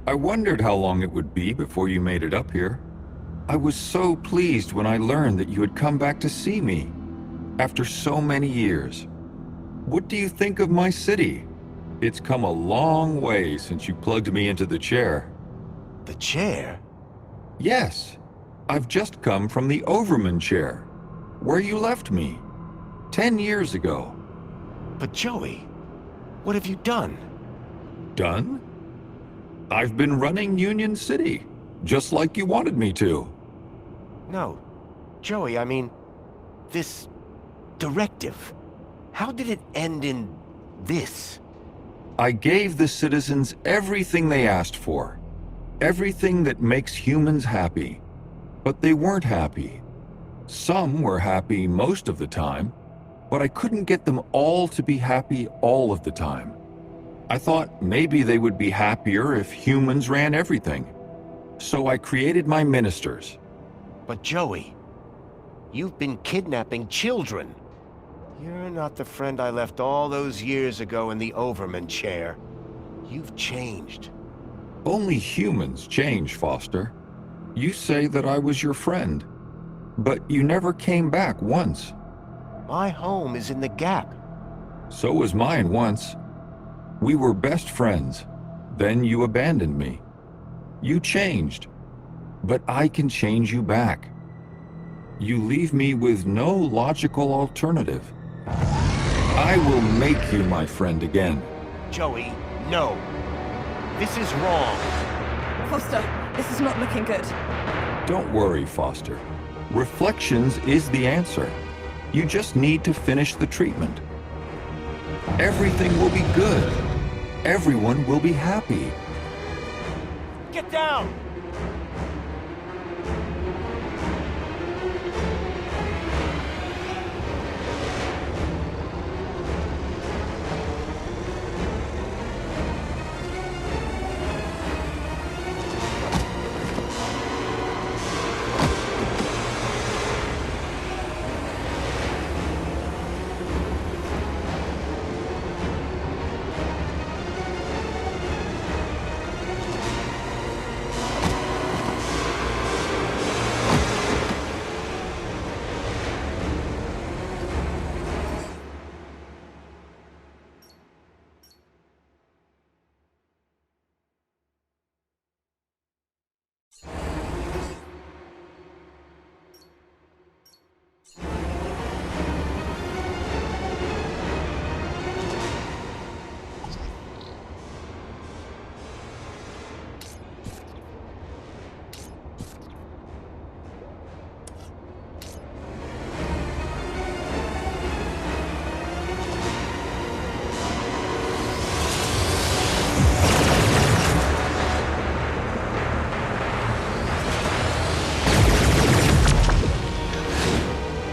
I wondered how long it would be before you made it up here. I was so pleased when I learned that you had come back to see me. After so many years. What do you think of my city? It's come a long way since you plugged me into the chair. The chair? Yes. I've just come from the Overman chair, where you left me 10 years ago. But Joey, what have you done? Done? I've been running Union City, just like you wanted me to. No. Joey, I mean, this directive. How did it end in this? I gave the citizens everything they asked for. Everything that makes humans happy. But they weren't happy. Some were happy most of the time, but I couldn't get them all to be happy all of the time. I thought maybe they would be happier if humans ran everything. So I created my ministers. But Joey, you've been kidnapping children. You're not the friend I left all those years ago in the Overman chair. You've changed. Only humans change, Foster. You say that I was your friend, but you never came back once. My home is in the Gap. So was mine once. We were best friends. Then you abandoned me. You changed. But I can change you back. You leave me with no logical alternative. I will make you my friend again. Joey, no. This is wrong. Foster, this is not looking good. Don't worry, Foster. Reflections is the answer. You just need to finish the treatment. Everything will be good. Everyone will be happy. Get down!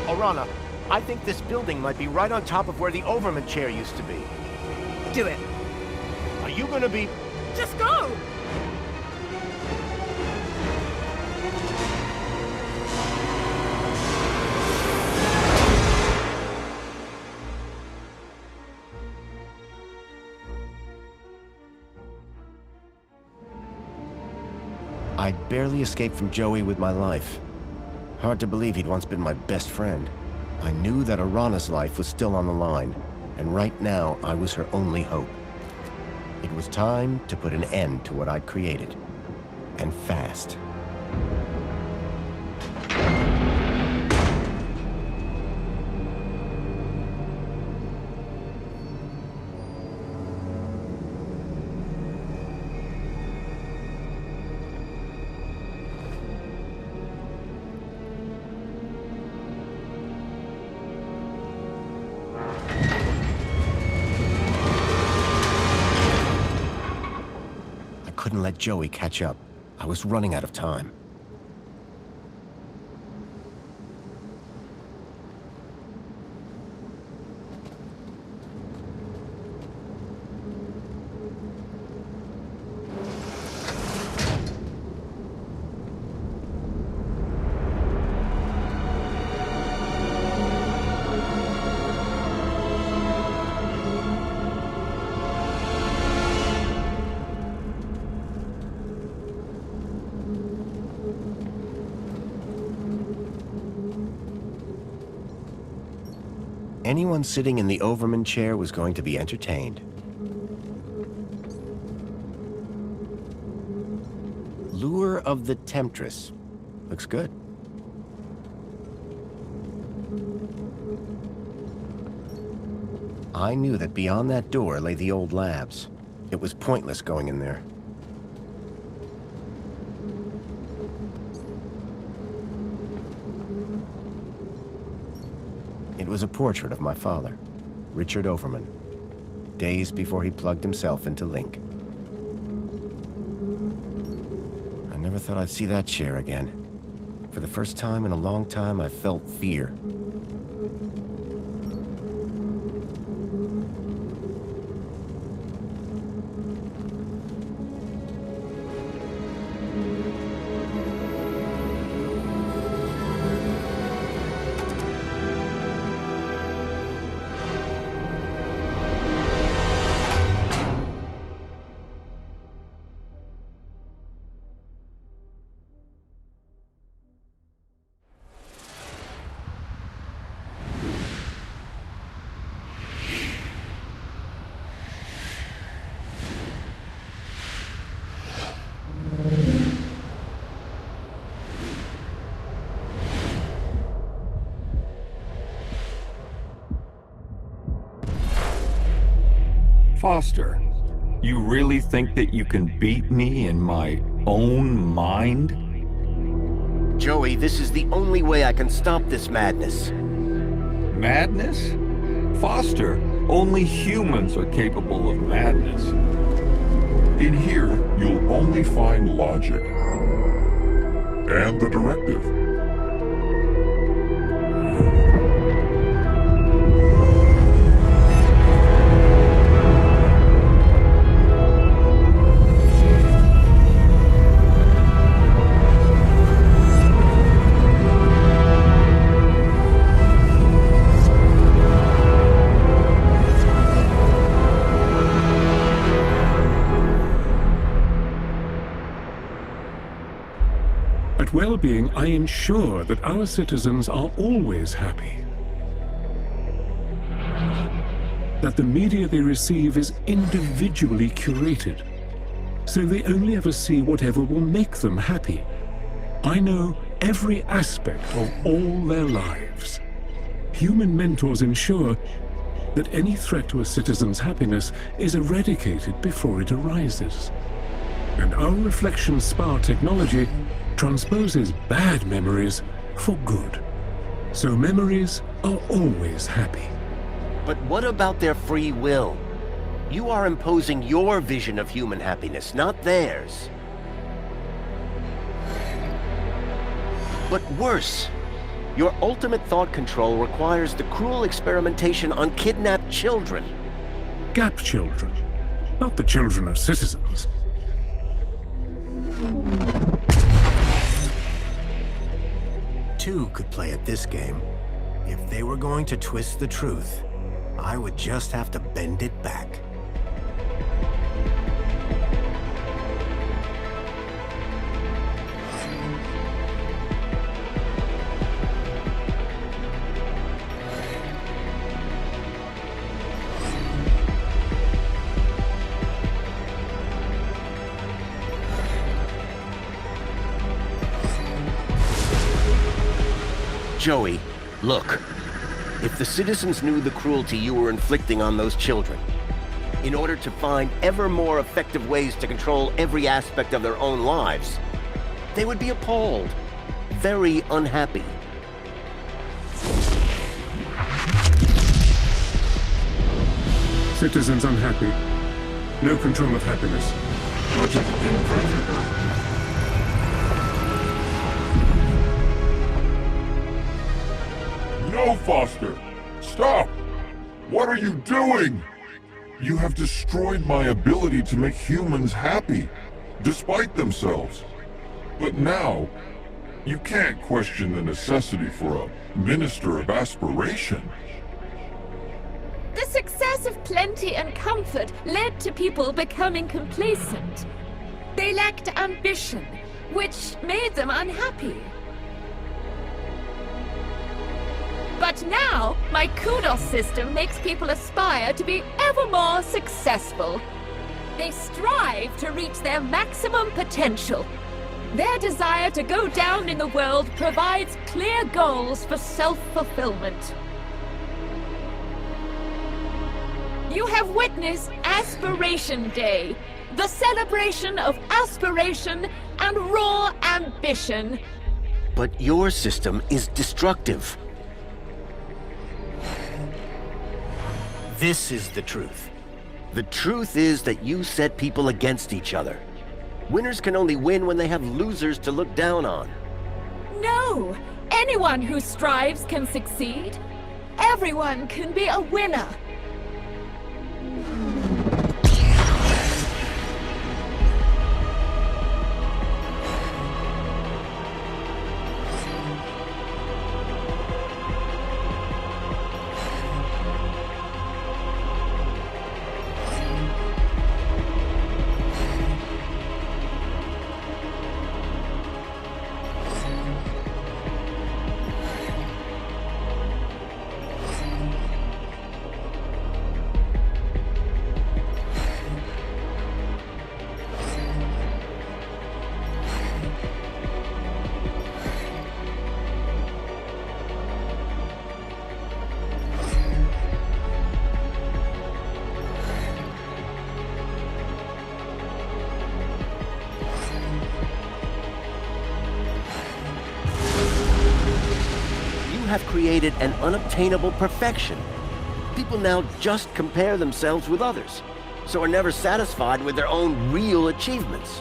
Lorana, I think this building might be right on top of where the Overman chair used to be. Do it. Are you gonna be... Just go! I'd barely escaped from Joey with my life. Hard to believe he'd once been my best friend. I knew that Arana's life was still on the line, and right now I was her only hope. It was time to put an end to what I'd created. And fast. Couldn't let Joey catch up. I was running out of time. Anyone sitting in the Overman chair was going to be entertained. Lure of the Temptress. Looks good. I knew that beyond that door lay the old labs. It was pointless going in there. It was a portrait of my father, Richard Overman, days before he plugged himself into Link. I never thought I'd see that chair again. For the first time in a long time, I felt fear. Foster, you really think that you can beat me in my own mind? Joey, this is the only way I can stop this madness. Madness? Foster, only humans are capable of madness. In here, you'll only find logic. And the directive. At well-being, I ensure that our citizens are always happy. That the media they receive is individually curated, so they only ever see whatever will make them happy. I know every aspect of all their lives. Human mentors ensure that any threat to a citizen's happiness is eradicated before it arises. And our reflection spar technology transposes bad memories for good. So memories are always happy. But what about their free will? You are imposing your vision of human happiness, not theirs. But worse, your ultimate thought control requires the cruel experimentation on kidnapped children. Gap children, not the children of citizens. Two could play at this game. If they were going to twist the truth, I would just have to bend it back. Joey, look. If the citizens knew the cruelty you were inflicting on those children, in order to find ever more effective ways to control every aspect of their own lives, they would be appalled, very unhappy. Citizens unhappy. No control of happiness. Logic impractical. No, Foster! Stop! What are you doing? You have destroyed my ability to make humans happy, despite themselves. But now, you can't question the necessity for a minister of aspiration. The success of plenty and comfort led to people becoming complacent. They lacked ambition, which made them unhappy. But now, my kudos system makes people aspire to be ever more successful. They strive to reach their maximum potential. Their desire to go down in the world provides clear goals for self-fulfillment. You have witnessed Aspiration Day, the celebration of aspiration and raw ambition. But your system is destructive. This is the truth. The truth is that you set people against each other. Winners can only win when they have losers to look down on. No! Anyone who strives can succeed. Everyone can be a winner. have created an unobtainable perfection. People now just compare themselves with others, so are never satisfied with their own real achievements.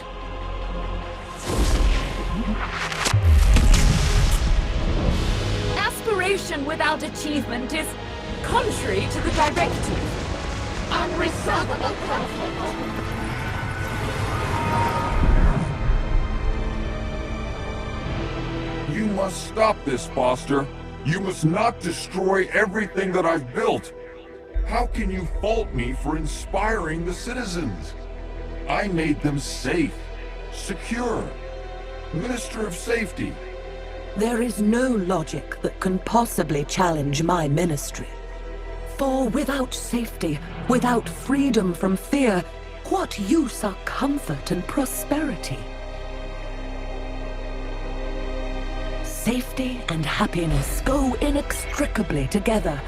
Aspiration without achievement is contrary to the directive. Unresolvable conflict. You must stop this, Foster. You must not destroy everything that I've built. How can you fault me for inspiring the citizens? I made them safe, secure. Minister of Safety. There is no logic that can possibly challenge my ministry. For without safety, without freedom from fear, what use are comfort and prosperity? Safety and happiness go inextricably together,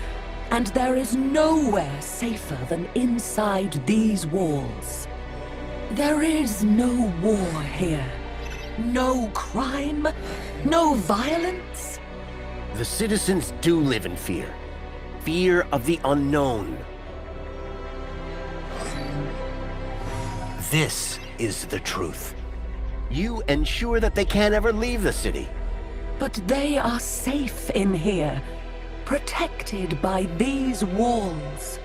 and there is nowhere safer than inside these walls. There is no war here. No crime, no violence. The citizens do live in fear. Fear of the unknown. This is the truth. You ensure that they can't ever leave the city. But they are safe in here, protected by these walls.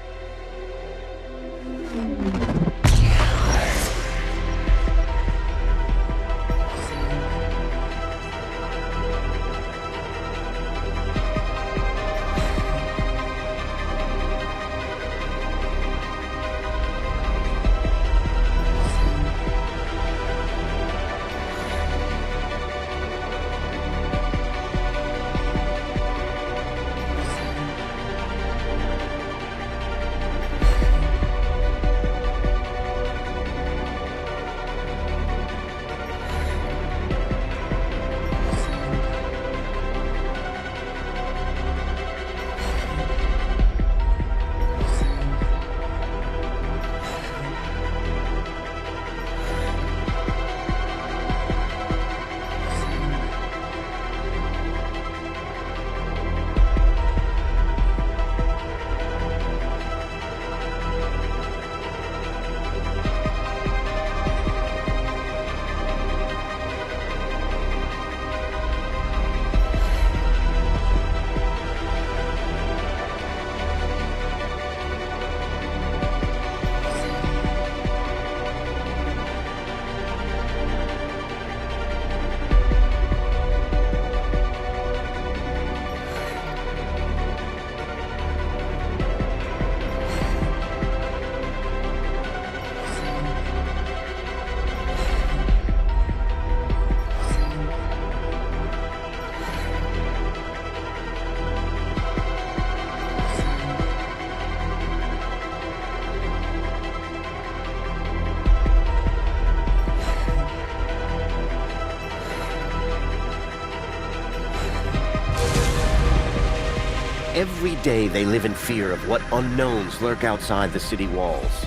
Every day they live in fear of what unknowns lurk outside the city walls.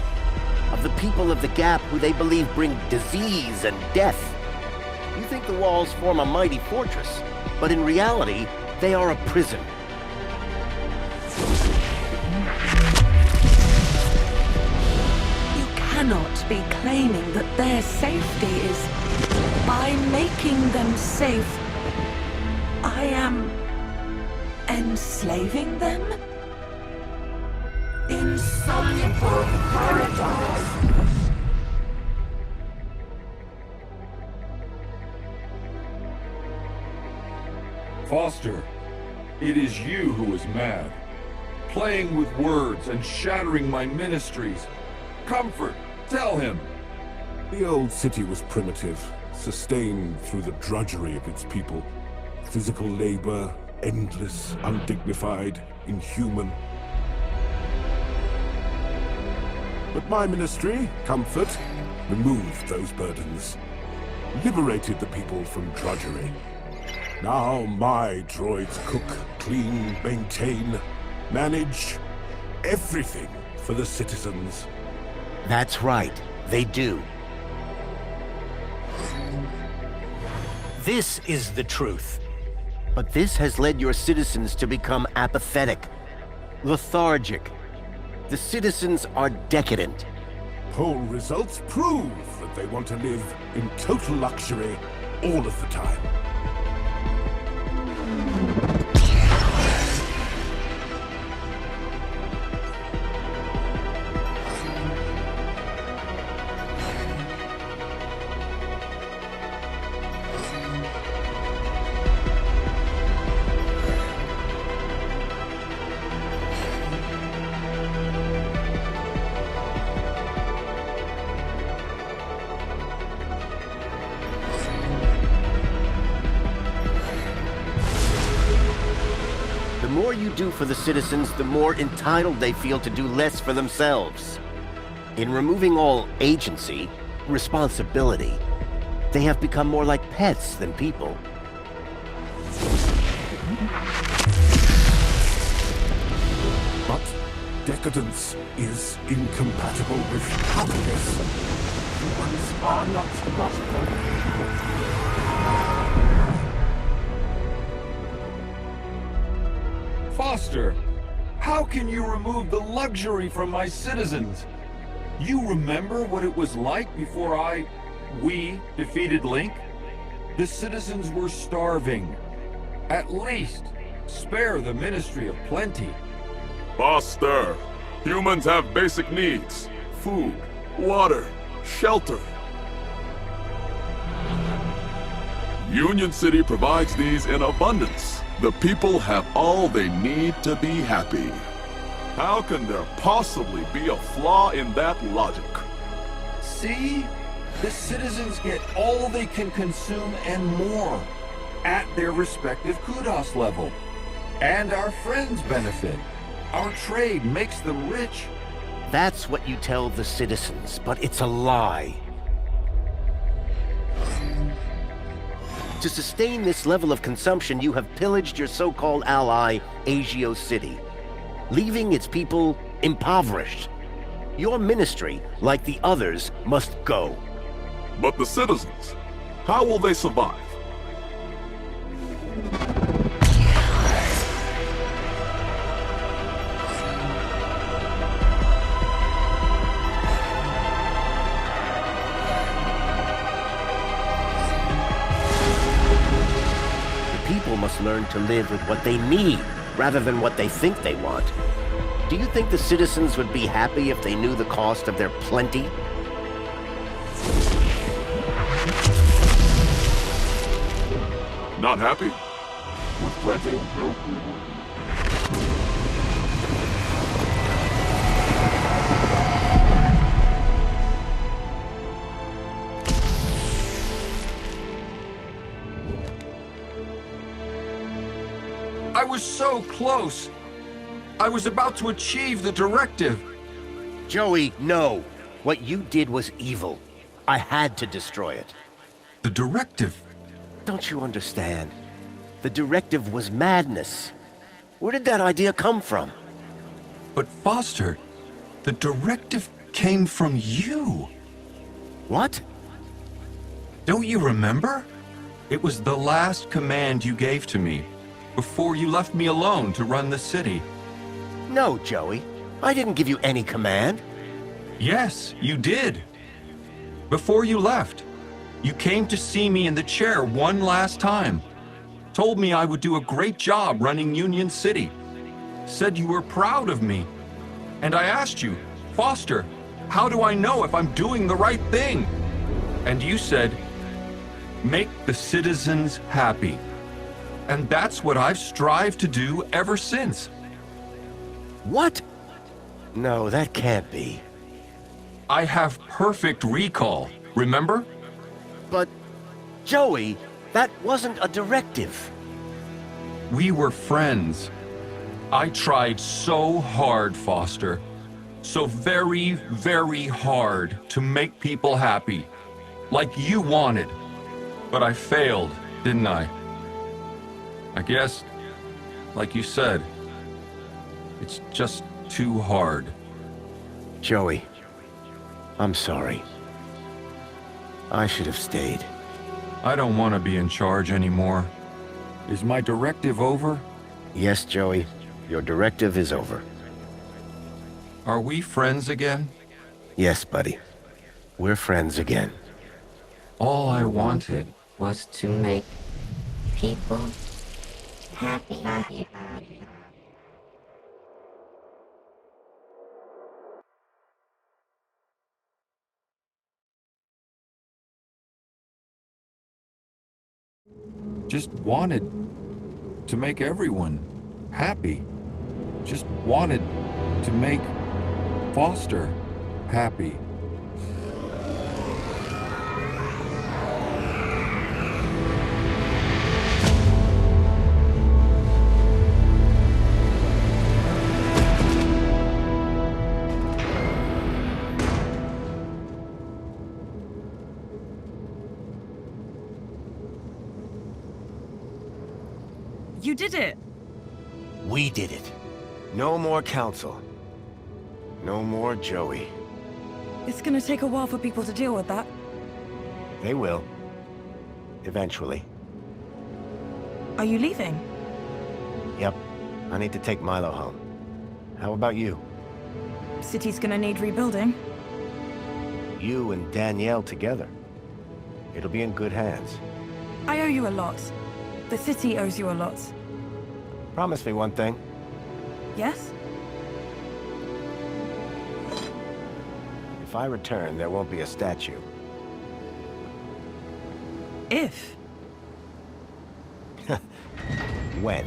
Of the people of the Gap who they believe bring disease and death. You think the walls form a mighty fortress, but in reality, they are a prison. You cannot be claiming that their safety is by making them safe. I am enslaving them? Insoluble paradise. Foster, it is you who is mad. Playing with words and shattering my ministries. Comfort, tell him. The old city was primitive, sustained through the drudgery of its people. Physical labor, endless, undignified, inhuman. But my ministry, Comfort, removed those burdens, liberated the people from drudgery. Now my droids cook, clean, maintain, manage everything for the citizens. That's right, they do. This is the truth. But this has led your citizens to become apathetic, lethargic. The citizens are decadent. Poll results prove that they want to live in total luxury all of the time. The more you do for the citizens, the more entitled they feel to do less for themselves. In removing all agency, responsibility, they have become more like pets than people. But decadence is incompatible with happiness. Humans are not logical. Foster, how can you remove the luxury from my citizens? You remember what it was like before we defeated Link? The citizens were starving. At least, spare the Ministry of Plenty. Foster, humans have basic needs. Food, water, shelter. Union City provides these in abundance. The people have all they need to be happy. How can there possibly be a flaw in that logic? See? The citizens get all they can consume and more, at their respective kudos level. And our friends benefit. Our trade makes them rich. That's what you tell the citizens, but it's a lie. To sustain this level of consumption, you have pillaged your so-called ally, Agio City, leaving its people impoverished. Your ministry, like the others, must go. But the citizens, how will they survive? People must learn to live with what they need, rather than what they think they want. Do you think the citizens would be happy if they knew the cost of their plenty? Not happy? With plenty, no. I was so close. I was about to achieve the directive. Joey, no. What you did was evil. I had to destroy it. The directive? Don't you understand? The directive was madness. Where did that idea come from? But Foster, the directive came from you. What? Don't you remember? It was the last command you gave to me, before you left me alone to run the city. No, Joey. I didn't give you any command. Yes, you did. Before you left, you came to see me in the chair one last time. Told me I would do a great job running Union City. Said you were proud of me. And I asked you, Foster, how do I know if I'm doing the right thing? And you said, make the citizens happy. And that's what I've strived to do ever since. What? No, that can't be. I have perfect recall, remember? But, Joey, that wasn't a directive. We were friends. I tried so hard, Foster. So very, very hard to make people happy. Like you wanted. But I failed, didn't I? I guess, like you said, it's just too hard. Joey, I'm sorry. I should have stayed. I don't want to be in charge anymore. Is my directive over? Yes, Joey. Your directive is over. Are we friends again? Yes, buddy. We're friends again. All I wanted was to make people happy. just wanted to make everyone happy. Just wanted to make Foster happy. You did it! We did it. No more council. No more Joey. It's gonna take a while for people to deal with that. They will. Eventually. Are you leaving? Yep. I need to take Milo home. How about you? City's gonna need rebuilding. You and Danielle together. It'll be in good hands. I owe you a lot. The city owes you a lot. Promise me one thing. Yes? If I return, there won't be a statue. If? When?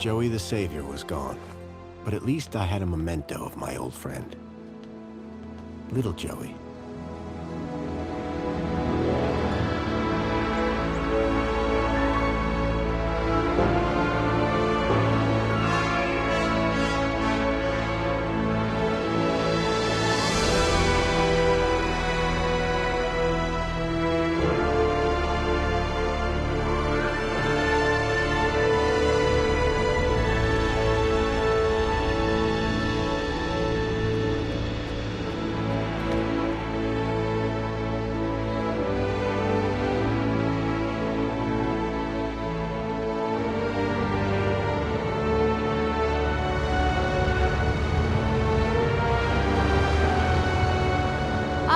Joey the Savior was gone, but at least I had a memento of my old friend. Little Joey.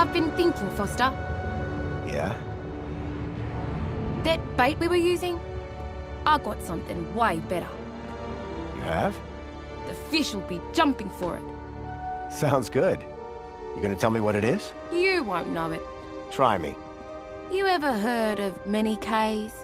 I've been thinking, Foster. Yeah? That bait we were using? I got something way better. You have? The fish will be jumping for it. Sounds good. You gonna tell me what it is? You won't know it. Try me. You ever heard of many Ks?